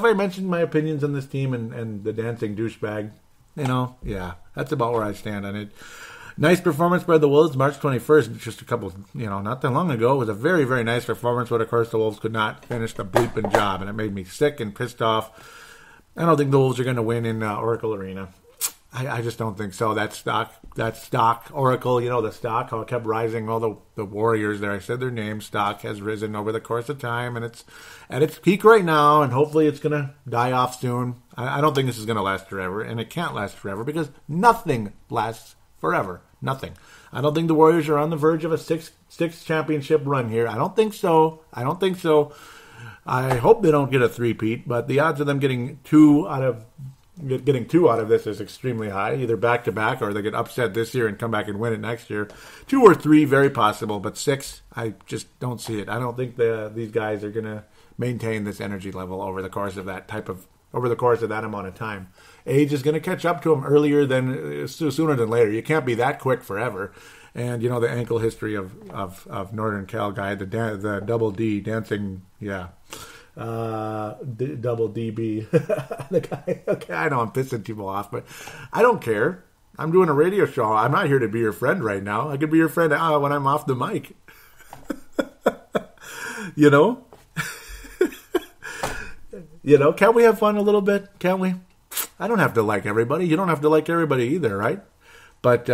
I mentioned my opinions on this team and the dancing douchebag? That's about where I stand on it. Nice performance by the Wolves, March 21st, just a couple, not that long ago. It was a very, very nice performance, but of course the Wolves could not finish the bleeping job, and it made me sick and pissed off. I don't think the Wolves are going to win in Oracle Arena. I just don't think so. That stock, Oracle, the stock, how it kept rising, all the Warriors there. I said their name, stock has risen over the course of time, and it's at its peak right now, and hopefully it's going to die off soon. I don't think this is going to last forever, and it can't last forever because nothing lasts forever. Nothing. I don't think the Warriors are on the verge of a six championship run here. I don't think so. I hope they don't get a three-peat, but the odds of them getting two out of this is extremely high, either back-to-back or they get upset this year and come back and win it next year. 2 or 3, very possible, but 6, I just don't see it. I don't think these guys are going to maintain this energy level over the course of that amount of time. Age is going to catch up to them sooner than later. You can't be that quick forever. And, the ankle history of Northern Cal guy, the double D dancing, double DB. The guy, okay, I know I'm pissing people off, but I don't care. I'm doing a radio show. I'm not here to be your friend right now. I could be your friend when I'm off the mic. You know? Can't we have fun a little bit? Can't we? I don't have to like everybody. You don't have to like everybody either, right? But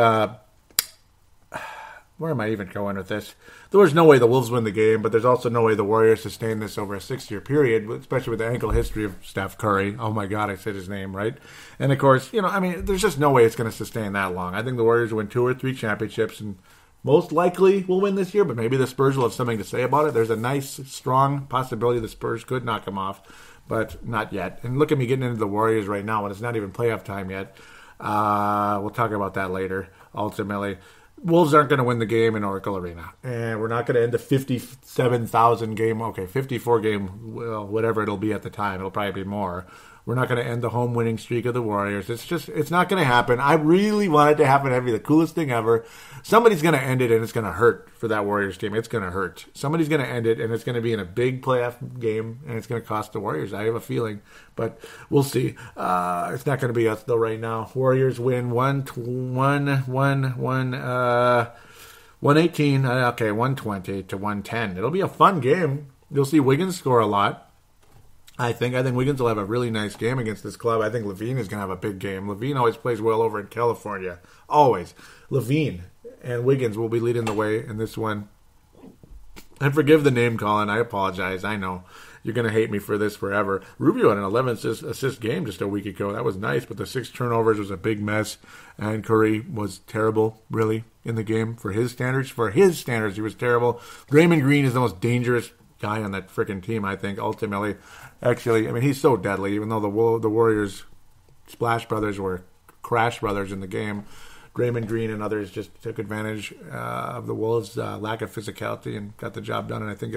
where am I even going with this? There was no way the Wolves win the game, but there's also no way the Warriors sustain this over a 6-year period, especially with the ankle history of Steph Curry. Oh my God, I said his name, right? And of course, there's just no way it's going to sustain that long. I think the Warriors win 2 or 3 championships and most likely will win this year, but maybe the Spurs will have something to say about it. There's a nice, strong possibility the Spurs could knock them off, but not yet. And look at me getting into the Warriors right now when it's not even playoff time yet. We'll talk about that later, ultimately. Wolves aren't going to win the game in Oracle Arena. And we're not going to end the 57,000 game, 54 game, well, whatever it'll be at the time. It'll probably be more. We're not going to end the home winning streak of the Warriors. It's not going to happen. I really want it to happen. It'd be the coolest thing ever. Somebody's going to end it, and it's going to hurt for that Warriors team. It's going to hurt. Somebody's going to end it, and it's going to be in a big playoff game, and it's going to cost the Warriors. I have a feeling, but we'll see. It's not going to be us, though, right now. Warriors win 118. Okay, 120 to 110. It'll be a fun game. You'll see Wiggins score a lot. I think Wiggins will have a really nice game against this club. I think Lavine is going to have a big game. Lavine always plays well over in California. Always. Lavine and Wiggins will be leading the way in this one. And forgive the name calling. I apologize. I know you're going to hate me for this forever. Rubio had an 11 assist game just a week ago. That was nice, but the 6 turnovers was a big mess. And Curry was terrible, really, in the game. For his standards, he was terrible. Draymond Green is the most dangerous guy on that freaking team, I think, ultimately. Actually, he's so deadly, even though the Warriors' Splash Brothers were Crash Brothers in the game. Draymond Green and others just took advantage of the Wolves' lack of physicality and got the job done. And I think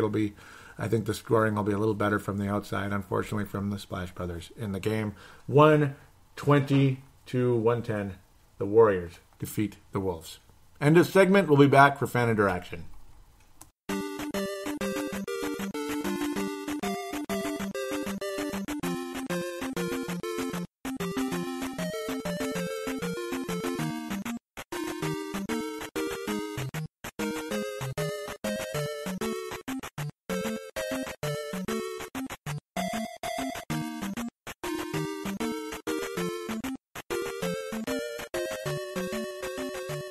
the scoring will be a little better from the outside, unfortunately, from the Splash Brothers in the game. 120 to 110, the Warriors defeat the Wolves. End of segment. We'll be back for fan interaction.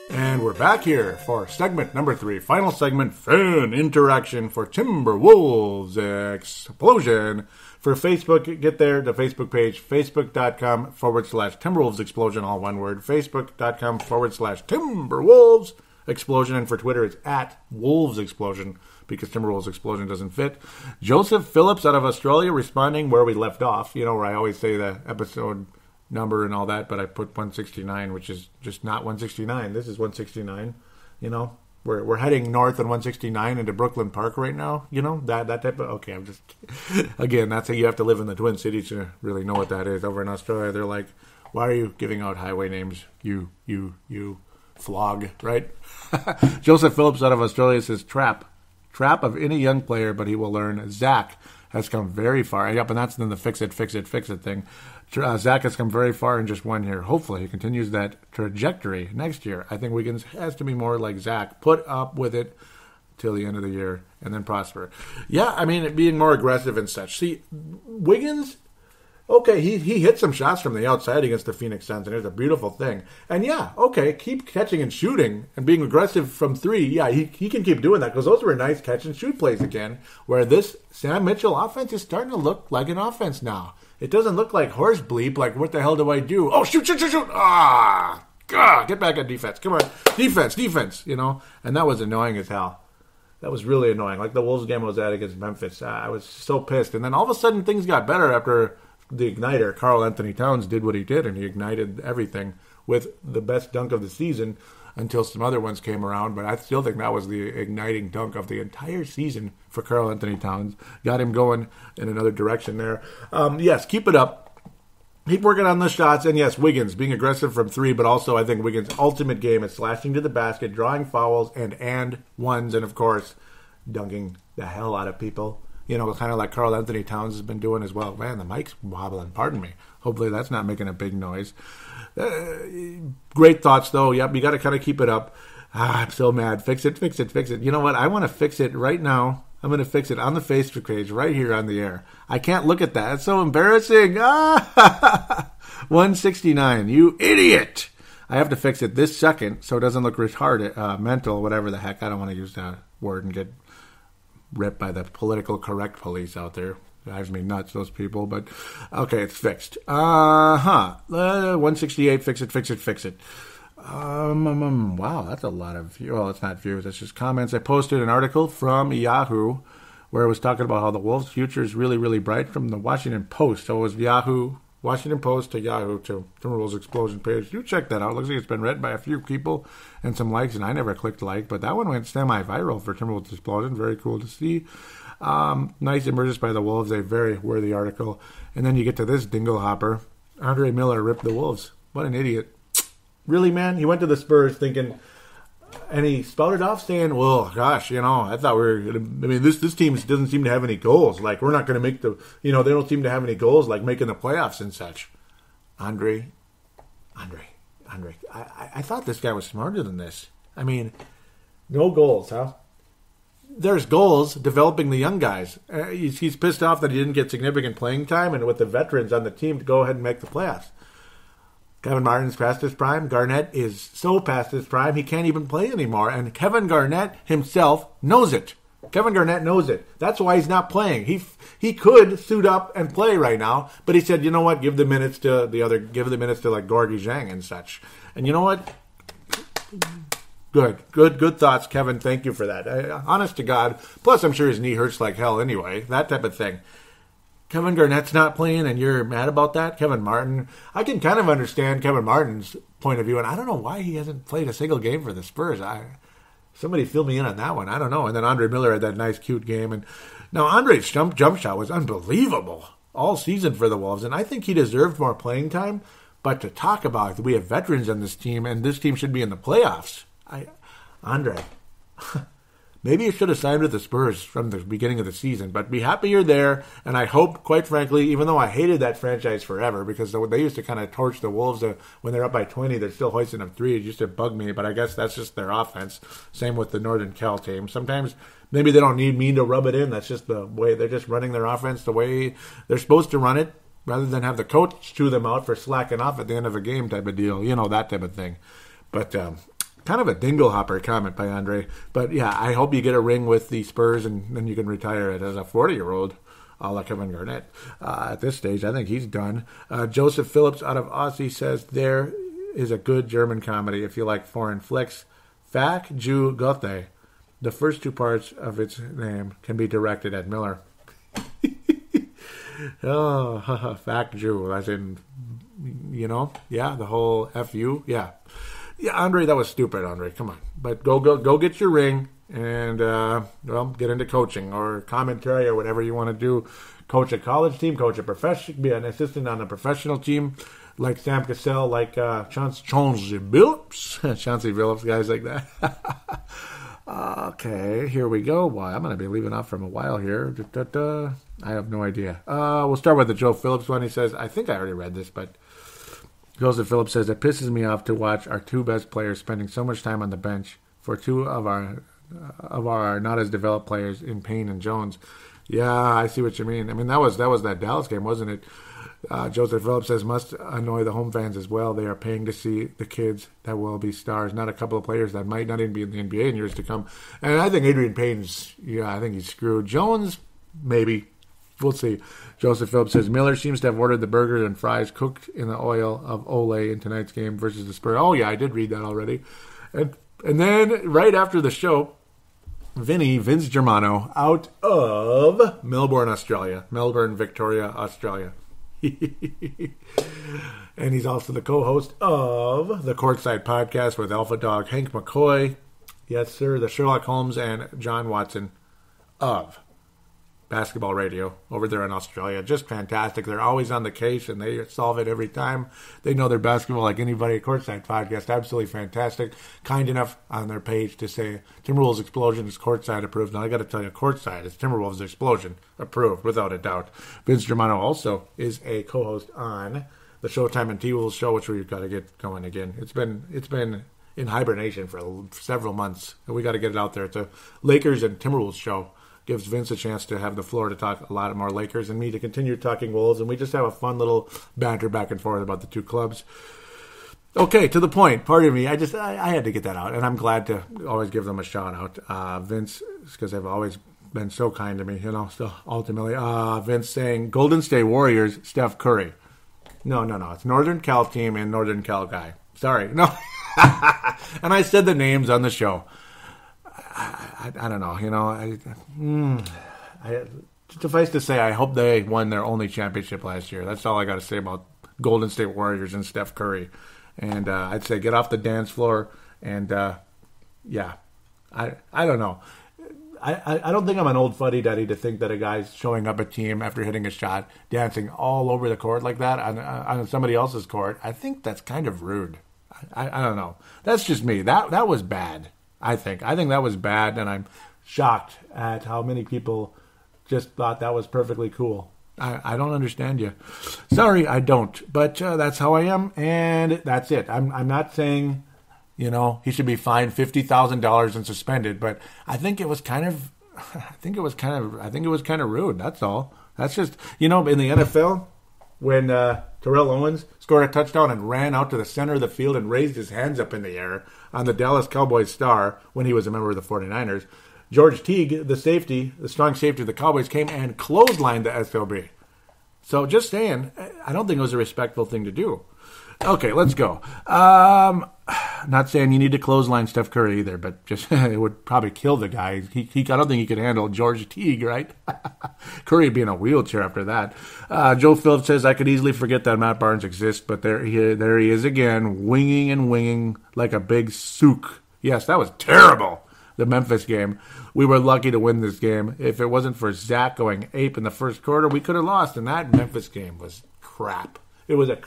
And we're back here for segment number 3, final segment, fan interaction for Timberwolves Explosion. For Facebook, get there, the Facebook page, facebook.com/Timberwolves Explosion, all one word, facebook.com/Timberwolves Explosion. And for Twitter, it's @Wolves Explosion, because Timberwolves Explosion doesn't fit. Joseph Phillips out of Australia responding where we left off, where I always say the episode number and all that, but I put 169, which is just not 169. This is 169. We're heading north on 169 into Brooklyn Park right now. That type of, okay, I'm just, again, that's how you have to live in the Twin Cities to really know what that is. Over in Australia, they're like, why are you giving out highway names? You flog, right? Joseph Phillips out of Australia says, trap of any young player, but he will learn. Zach has come very far. Yep, and that's then the fix it thing. Zach has come very far in just 1 year. Hopefully, he continues that trajectory next year. I think Wiggins has to be more like Zach. Put up with it till the end of the year and then prosper. Yeah, being more aggressive and such. See, Wiggins, okay, he hit some shots from the outside against the Phoenix Suns, and it was a beautiful thing. And yeah, okay, keep catching and shooting and being aggressive from 3. Yeah, he can keep doing that, because those were nice catch and shoot plays again, where this Sam Mitchell offense is starting to look like an offense now. It doesn't look like horse bleep, like, what the hell do I do? Oh, shoot. Ah, God, get back on defense. Come on, defense, And that was annoying as hell. That was really annoying. Like the Wolves game I was at against Memphis. I was so pissed. And then all of a sudden things got better after the igniter. Karl Anthony Towns did what he did, and he ignited everything with the best dunk of the season until some other ones came around. But I still think that was the igniting dunk of the entire season for Karl Anthony Towns. Got him going in another direction there. Yes, keep it up. Keep working on the shots. And yes, Wiggins being aggressive from 3, but also I think Wiggins' ultimate game is slashing to the basket, drawing fouls and ones, and of course, dunking the hell out of people. kind of like Karl Anthony Towns has been doing as well. Man, the mic's wobbling. Pardon me. Hopefully that's not making a big noise. Great thoughts, though. Yep, you got to kind of keep it up. I'm so mad. Fix it. You know what? I want to fix it right now. I'm going to fix it on the Facebook page right here on the air. I can't look at that. It's so embarrassing. 169. You idiot. I have to fix it this second so it doesn't look retarded, mental, whatever the heck. I don't want to use that word and get ripped by the political correct police out there. Drives me nuts, those people. But, okay, it's fixed. 168. Fix it. Wow, that's a lot of views. Well, it's not views. It's just comments. I posted an article from Yahoo where it was talking about how the Wolves' future is really, really bright from the Washington Post. So it was Washington Post to Yahoo to Timberwolves Explosion page. You check that out. It looks like it's been read by a few people and some likes, and I never clicked like, but that one went semi-viral for Timberwolves Explosion. Very cool to see. Nice emergence by the Wolves. A very worthy article. And then you get to this dingle hopper. Andre Miller ripped the Wolves. What an idiot. Really, man? He went to the Spurs thinking, and he spouted off saying, well, gosh, I thought this team doesn't seem to have any goals. Like, we're not going to make they don't seem to have any goals, like making the playoffs and such. Andre, I thought this guy was smarter than this. I mean, no goals, huh? There's goals developing the young guys. He's pissed off that he didn't get significant playing time and with the veterans on the team to go ahead and make the playoffs. Kevin Martin's past his prime. Garnett is so past his prime, he can't even play anymore. And Kevin Garnett himself knows it. Kevin Garnett knows it. That's why he's not playing. He could suit up and play right now, but he said, you know what, give the minutes to like Gorgie Zhang and such. And you know what? Good thoughts, Kevin. Thank you for that. Honest to God. Plus, I'm sure his knee hurts like hell anyway. That type of thing. Kevin Garnett's not playing and you're mad about that? Kevin Martin. I can kind of understand Kevin Martin's point of view, and I don't know why he hasn't played a single game for the Spurs. Somebody fill me in on that one. I don't know. And then Andre Miller had that nice, cute game. And now Andre's jump shot was unbelievable all season for the Wolves, and I think he deserved more playing time. But to talk about, we have veterans on this team, and this team should be in the playoffs. Andre... Maybe you should have signed with the Spurs from the beginning of the season, but be happy you're there. And I hope, quite frankly, even though I hated that franchise forever because they used to kind of torch the Wolves when they're up by 20, they're still hoisting up three. It used to bug me, but I guess that's just their offense. Same with the Northern Cal team. Sometimes maybe they don't need me to rub it in. That's just the way they're just running their offense the way they're supposed to run it, rather than have the coach chew them out for slacking off at the end of a game type of deal. That type of thing. But kind of a dingle hopper comment by Andre. But yeah, I hope you get a ring with the Spurs and then you can retire it as a 40-year-old, a la Kevin Garnett. At this stage, I think he's done. Joseph Phillips out of Aussie says, there is a good German comedy if you like foreign flicks. Fak Ju Gothe. The first two parts of its name can be directed at Miller. Oh, Fak Ju, as in, the whole F-U, yeah. Yeah, Andre, that was stupid, Andre. Come on. But go get your ring and, get into coaching or commentary or whatever you want to do. Coach a college team, coach a professional, be an assistant on a professional team like Sam Cassell, like Chauncey Billups, guys like that. Okay, here we go. Well, I'm going to be leaving off from a while here. I have no idea. We'll start with the Joe Phillips one. He says, I think I already read this, but... Joseph Phillips says, it pisses me off to watch our two best players spending so much time on the bench for two of our not as developed players in Payne and Jones. Yeah, I see what you mean. I mean, that was that Dallas game, wasn't it? Joseph Phillips says, must annoy the home fans as well. They are paying to see the kids that will be stars, not a couple of players that might not even be in the NBA in years to come. And I think Adrian Payne's, I think he's screwed. Jones, maybe. We'll see. Joseph Phillips says, Miller seems to have ordered the burgers and fries cooked in the oil of Ole in tonight's game versus the Spurs. Oh, yeah, I did read that already. And then right after the show, Vince Germano, out of Melbourne, Victoria, Australia. And he's also the co-host of the Courtside Podcast with Alpha Dog Hank McCoy. Yes, sir, the Sherlock Holmes and John Watson of basketball radio over there in Australia. Just fantastic. They're always on the case, and they solve it every time. They know their basketball like anybody. Courtside Podcast, absolutely fantastic. Kind enough on their page to say Timberwolves Explosion is courtside approved. Now, I got to tell you, courtside is Timberwolves Explosion approved, without a doubt. Vince Germano also is a co-host on the Showtime and T-Wolves show, which we've got to get going again. It's been in hibernation for several months, and we got to get it out there. It's a Lakers and Timberwolves show. Gives Vince a chance to have the floor to talk a lot more Lakers and me to continue talking Wolves, and we just have a fun little banter back and forth about the two clubs. Okay, to the point. Pardon me. I had to get that out, and I'm glad to always give them a shout out. Vince, because they've always been so kind to me, so ultimately, Vince saying Golden State Warriors, Steph Curry. No. It's Northern Cal team and Northern Cal guy. Sorry. No. And I said the names on the show. I don't know. Suffice to say, I hope they won their only championship last year. That's all I got to say about Golden State Warriors and Steph Curry. And I'd say get off the dance floor. And, I don't know. I don't think I'm an old fuddy-duddy to think that a guy's showing up a team after hitting a shot, dancing all over the court like that on somebody else's court. I think that's kind of rude. I don't know. That's just me. That was bad. I think that was bad, and I'm shocked at how many people just thought that was perfectly cool. I don't understand you. Sorry, I don't. But that's how I am, and that's it. I'm not saying, he should be fined $50,000 and suspended, but I think it was kind of rude. That's all. That's just, in the NFL, when Terrell Owens scored a touchdown and ran out to the center of the field and raised his hands up in the air on the Dallas Cowboys star when he was a member of the 49ers. George Teague, the strong safety of the Cowboys, came and clotheslined the SOB. So just saying, I don't think it was a respectful thing to do. Okay, let's go. Not saying you need to clothesline Steph Curry either, but just it would probably kill the guy. I don't think he could handle George Teague, right? Curry would be in a wheelchair after that. Joe Phillips says, I could easily forget that Matt Barnes exists, but there he is again, winging like a big sook. Yes, that was terrible. The Memphis game. We were lucky to win this game. If it wasn't for Zach going ape in the first quarter, we could have lost, and that Memphis game was crap. It was a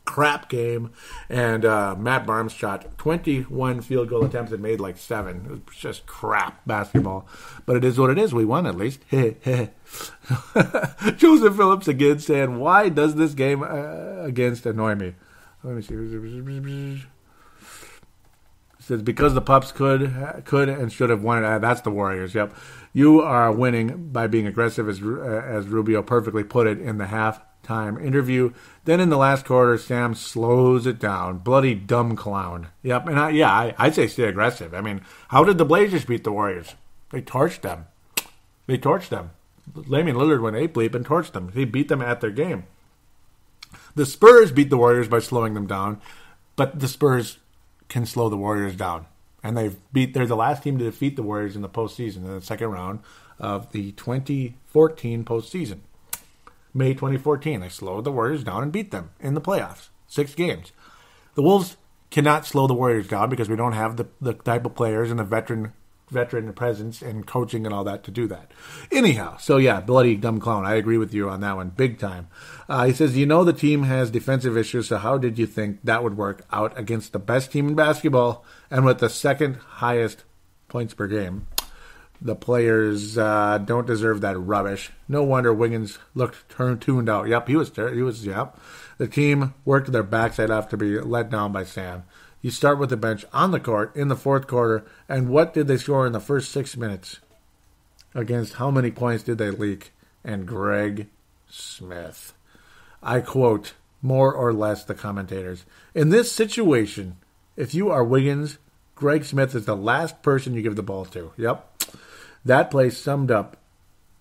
crap game, and Matt Barnes shot 21 field goal attempts and made like 7. It was just crap basketball, but it is what it is. We won at least. Joseph Phillips again saying, why does this game against annoy me? Let me see. It says because the Pups could and should have won it. That's the Warriors. Yep, you are winning by being aggressive, as Rubio perfectly put it in the halftime interview. Then in the last quarter, Sam slows it down. Bloody dumb clown. Yep, and I'd say stay aggressive. I mean, how did the Blazers beat the Warriors? They torched them. Damian Lillard went ape leap and torched them. He beat them at their game. The Spurs beat the Warriors by slowing them down, but the Spurs can slow the Warriors down. And they're the last team to defeat the Warriors in the postseason, in the second round of the 2014 postseason. May 2014, they slowed the Warriors down and beat them in the playoffs. 6 games. The Wolves cannot slow the Warriors down because we don't have the type of players and the veteran presence and coaching and all that to do that. Anyhow, so yeah, bloody dumb clown. I agree with you on that one, big time. He says, the team has defensive issues, so how did you think that would work out against the best team in basketball and with the second highest points per game? The players don't deserve that rubbish. No wonder Wiggins looked tuned out. Yep, he was. Yep. The team worked their backside off to be let down by Sam. You start with the bench on the court in the fourth quarter, and what did they score in the first 6 minutes? Against how many points did they leak? And Greg Smith. I quote, more or less, the commentators. In this situation, if you are Wiggins, Greg Smith is the last person you give the ball to. Yep. That play summed up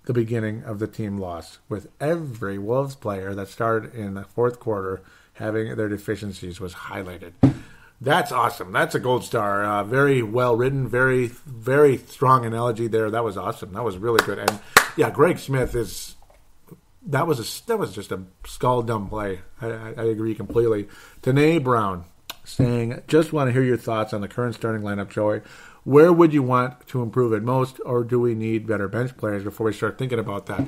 the beginning of the team loss, with every Wolves player that started in the fourth quarter having their deficiencies was highlighted. That's awesome. That's a gold star. Very well written. Very, very strong analogy there. That was awesome. That was really good. And yeah, Greg Smith is. That was just a skull dumb play. I agree completely. Tanae Brown. saying, just want to hear your thoughts on the current starting lineup, Joey. Where would you want to improve it most, or do we need better bench players before we start thinking about that?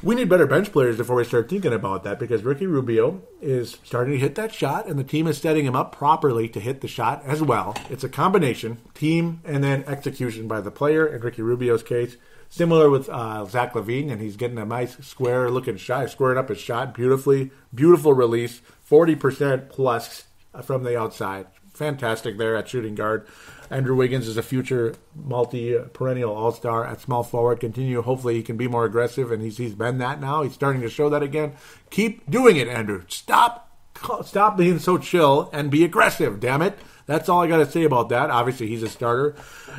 We need better bench players before we start thinking about that, because Ricky Rubio is starting to hit that shot, and the team is setting him up properly to hit the shot as well. It's a combination, team and then execution by the player, in Ricky Rubio's case. Similar with Zach Lavine, and he's getting a nice square-looking shot, squaring up his shot beautifully. Beautiful release, 40% plus from the outside. Fantastic there at shooting guard. Andrew Wiggins is a future perennial all-star at small forward. Hopefully he can be more aggressive, and he's been that now. He's starting to show that again. Keep doing it, Andrew. Stop being so chill and be aggressive, damn it. That's all I got to say about that. Obviously, he's a starter.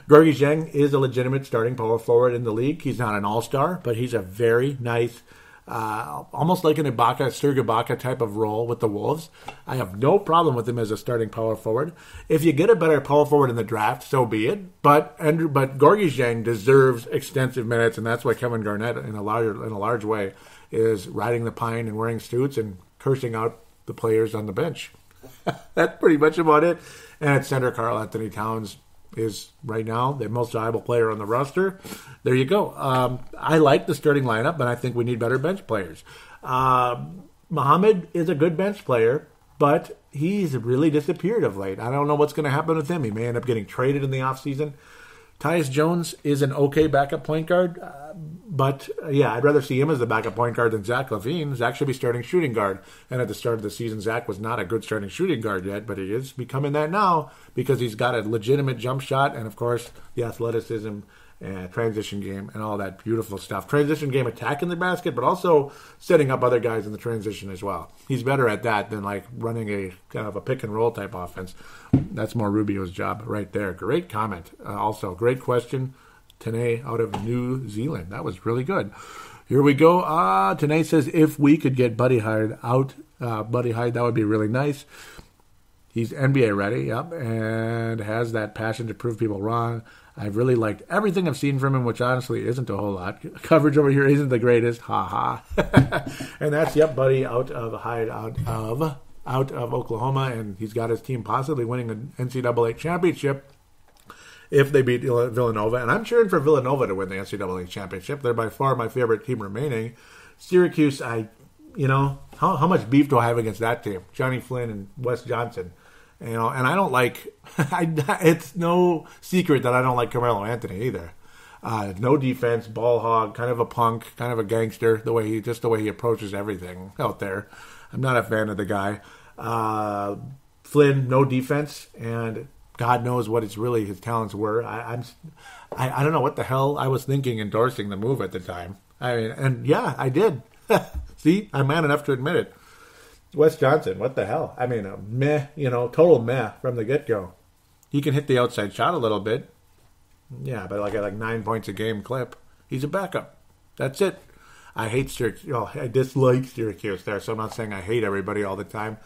Gorgui Dieng is a legitimate starting power forward in the league. He's not an all-star, but he's a very nice, almost like an Serge Ibaka type of role with the Wolves. I have no problem with him as a starting power forward. If you get a better power forward in the draft, so be it. But Gorgui Dieng deserves extensive minutes, and that's why Kevin Garnett, in a large way, is riding the pine and wearing suits and cursing out the players on the bench. That's pretty much about it. And at center, Karl Anthony Towns is right now the most valuable player on the roster. There you go. I like the starting lineup, but I think we need better bench players. Muhammad is a good bench player, but he's really disappeared of late. I don't know what's going to happen with him. He may end up getting traded in the offseason. Tyus Jones is an okay backup point guard, but I'd rather see him as the backup point guard than Zach Lavine. Zach should be starting shooting guard, and at the start of the season, Zach was not a good starting shooting guard yet, but he is becoming that now because he's got a legitimate jump shot and, of course, the athleticism and transition game and all that beautiful stuff. Transition game attacking the basket, but also setting up other guys in the transition as well. He's better at that than like running a kind of a pick and roll type offense. That's more Rubio's job right there. Great comment. Also, great question. Tanae out of New Zealand. That was really good. Here we go. Tanae says, if we could get Buddy Hyde out, that would be really nice. He's NBA ready, yep, and has that passion to prove people wrong. I've really liked everything I've seen from him, which honestly isn't a whole lot. Coverage over here isn't the greatest, ha. And that's, Buddy out of Hyde, out of Oklahoma, and he's got his team possibly winning an NCAA championship if they beat Villanova. And I'm cheering for Villanova to win the NCAA championship. They're by far my favorite team remaining. Syracuse, how much beef do I have against that team? Johnny Flynn and Wes Johnson. And I don't like. It's no secret that I don't like Carmelo Anthony either. No defense, ball hog, kind of a punk, kind of a gangster. The way he approaches everything out there. I'm not a fan of the guy. Flynn, no defense, and God knows what his talents were. I don't know what the hell I was thinking endorsing the move at the time. I did. See, I'm man enough to admit it. Wes Johnson, what the hell? Total meh from the get-go. He can hit the outside shot a little bit. Yeah, but like 9 points a game clip. He's a backup. That's it. I hate Syracuse. I dislike Syracuse there, so I'm not saying I hate everybody all the time.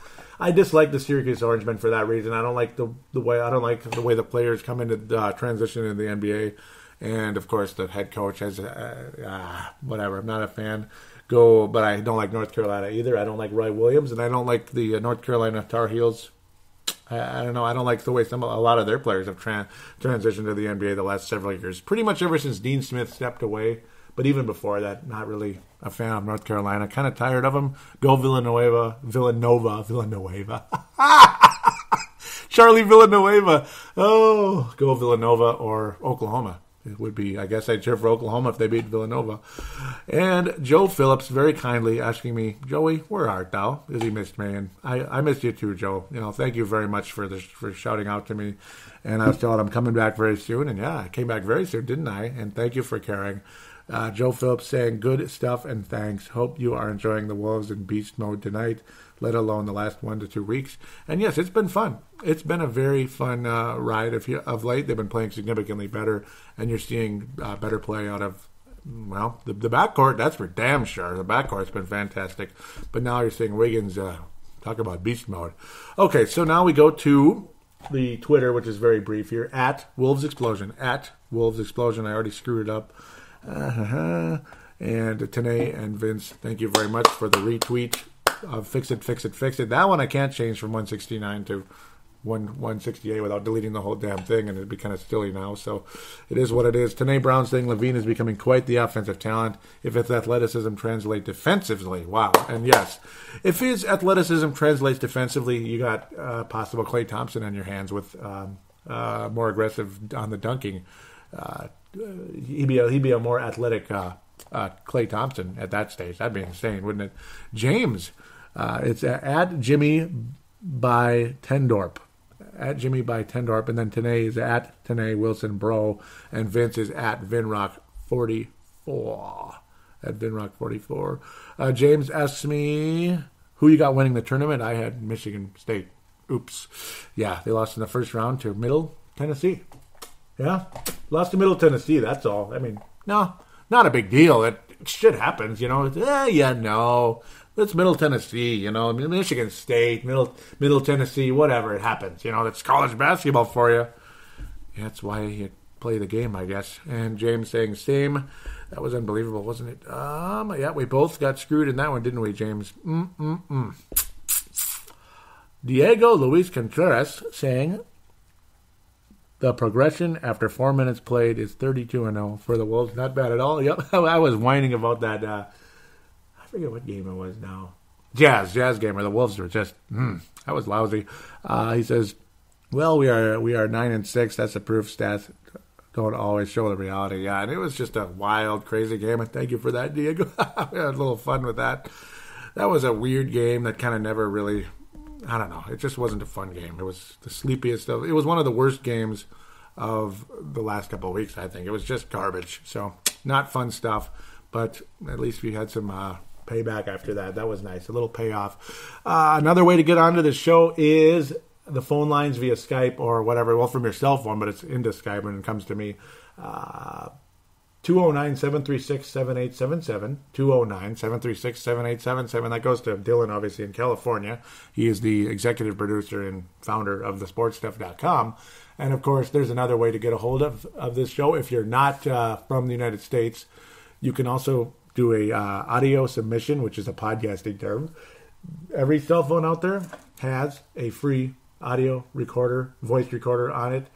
I dislike the Syracuse Orangemen for that reason. I don't like the way the players come into transition in the NBA, and of course the head coach has whatever. I'm not a fan. But I don't like North Carolina either. I don't like Roy Williams, and I don't like the North Carolina Tar Heels. I don't know. I don't like the way a lot of their players have transitioned to the NBA the last several years. Pretty much ever since Dean Smith stepped away. But even before that, not really a fan of North Carolina. Kind of tired of them. Go Villanova. Charlie Villanueva. Oh, go Villanova or Oklahoma. It would be, I guess I'd cheer for Oklahoma if they beat Villanova. And Joe Phillips very kindly asking me, Joey, where art thou? Is he missed me? And I missed you too, Joe. Thank you very much for shouting out to me. And I was told I'm coming back very soon. And I came back very soon, didn't I? And thank you for caring. Joe Phillips saying, good stuff and thanks. Hope you are enjoying the Wolves in beast mode tonight, let alone the last 1 to 2 weeks. And yes, it's been fun. It's been a very fun ride of late. They've been playing significantly better, and you're seeing better play out of, the backcourt. That's for damn sure. The backcourt's been fantastic. But now you're seeing Wiggins talk about beast mode. Okay, so now we go to the Twitter, which is very brief here, at Wolves Explosion. At Wolves Explosion. I already screwed it up. And Tanae and Vince, thank you very much for the retweet of Fix It. That one I can't change from 169 to 168 without deleting the whole damn thing, and it'd be kind of silly now. So it is what it is. Tanae Brown saying Lavine is becoming quite the offensive talent if its athleticism translates defensively. Wow. And yes, if his athleticism translates defensively, you got possible Klay Thompson on your hands with more aggressive on the dunking. He'd be a more athletic Klay Thompson at that stage. That'd be insane, wouldn't it? James, it's at Jimmy by Tendorp. At Jimmy by Tendorp, and then Tanae is at Tanae Wilson Bro, and Vince is at Vinrock44. At Vinrock44. James asks me, who you got winning the tournament? I had Michigan State. Oops. Yeah, they lost in the first round to Middle Tennessee. Yeah, lost to Middle Tennessee, that's all. I mean, no, not a big deal. It shit happens, you know. It's Middle Tennessee, you know, Michigan State, Middle Tennessee, whatever, it happens. You know, that's college basketball for you. Yeah, that's why you play the game, I guess. And James saying same. That was unbelievable, wasn't it? Yeah, we both got screwed in that one, didn't we, James? Diego Luis Contreras saying the progression after 4 minutes played is 32-0 for the Wolves. Not bad at all. Yep, I was whining about that. I forget what game it was now. Jazz game where the Wolves were just that was lousy. He says, well, we are 9-6. That's a proof stats don't always show the reality. Yeah, and it was just a wild, crazy game. And thank you for that, Diego. We had a little fun with that. That was a weird game that kind of never really, I don't know. It just wasn't a fun game. It was the sleepiest of. It was one of the worst games of the last couple of weeks, I think. It was just garbage. So not fun stuff. But at least we had some payback after that. That was nice. A little payoff. Another way to get onto the show is the phone lines via Skype or whatever. Well, from your cell phone, but it's into Skype when it comes to me. 209-736-7877. 209-736-7877. That goes to Dylan, obviously, in California. He is the executive producer and founder of thesportstuff.com. And, of course, there's another way to get a hold of this show. If you're not from the United States, you can also do a audio submission, which is a podcasting term. Every cell phone out there has a free audio recorder, voice recorder on it.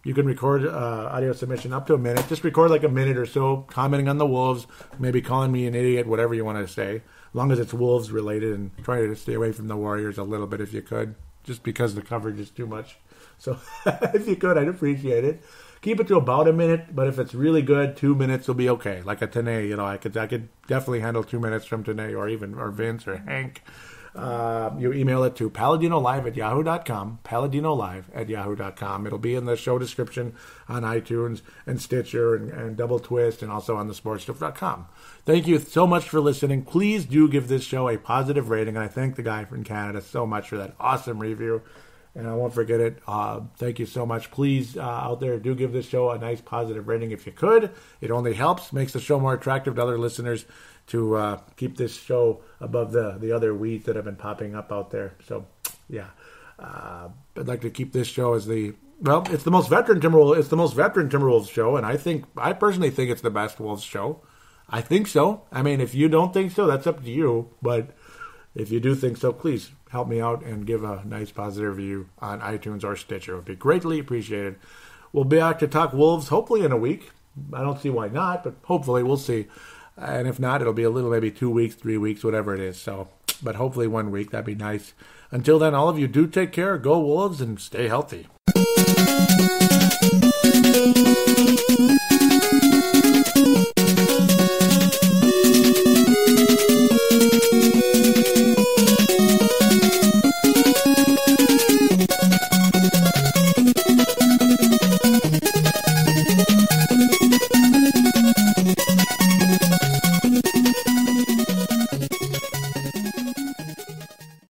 You can record audio submission up to a minute. Just record like a minute or so, commenting on the Wolves, maybe calling me an idiot, whatever you want to say, as long as it's Wolves related, and try to stay away from the Warriors a little bit if you could, just because the coverage is too much. So if you could, I'd appreciate it. Keep it to about a minute, but if it's really good, 2 minutes will be okay. Like a Tanae, you know, I could definitely handle 2 minutes from Tanae or Vince or Hank. You email it to paladinolive@yahoo.com, paladinolive@yahoo.com. It'll be in the show description on iTunes and Stitcher and Double Twist and also on thesportstuff.com. Thank you so much for listening. Please do give this show a positive rating, and I thank the guy from Canada so much for that awesome review. And I won't forget it. Thank you so much. Please, out there, do give this show a nice positive rating if you could. It only helps, makes the show more attractive to other listeners to keep this show above the other weeds that have been popping up out there. So, yeah. I'd like to keep this show as it's the most veteran Timberwolves. It's the most veteran Timberwolves show, and I personally think it's the best Wolves show. I think so. I mean, if you don't think so, that's up to you. But if you do think so, please help me out and give a nice positive review on iTunes or Stitcher. It would be greatly appreciated. We'll be back to talk Wolves hopefully in a week. I don't see why not, but hopefully we'll see. And if not, it'll be maybe 2 weeks, 3 weeks, whatever it is. So, but hopefully 1 week, that'd be nice. Until then, all of you do take care, go Wolves, and stay healthy.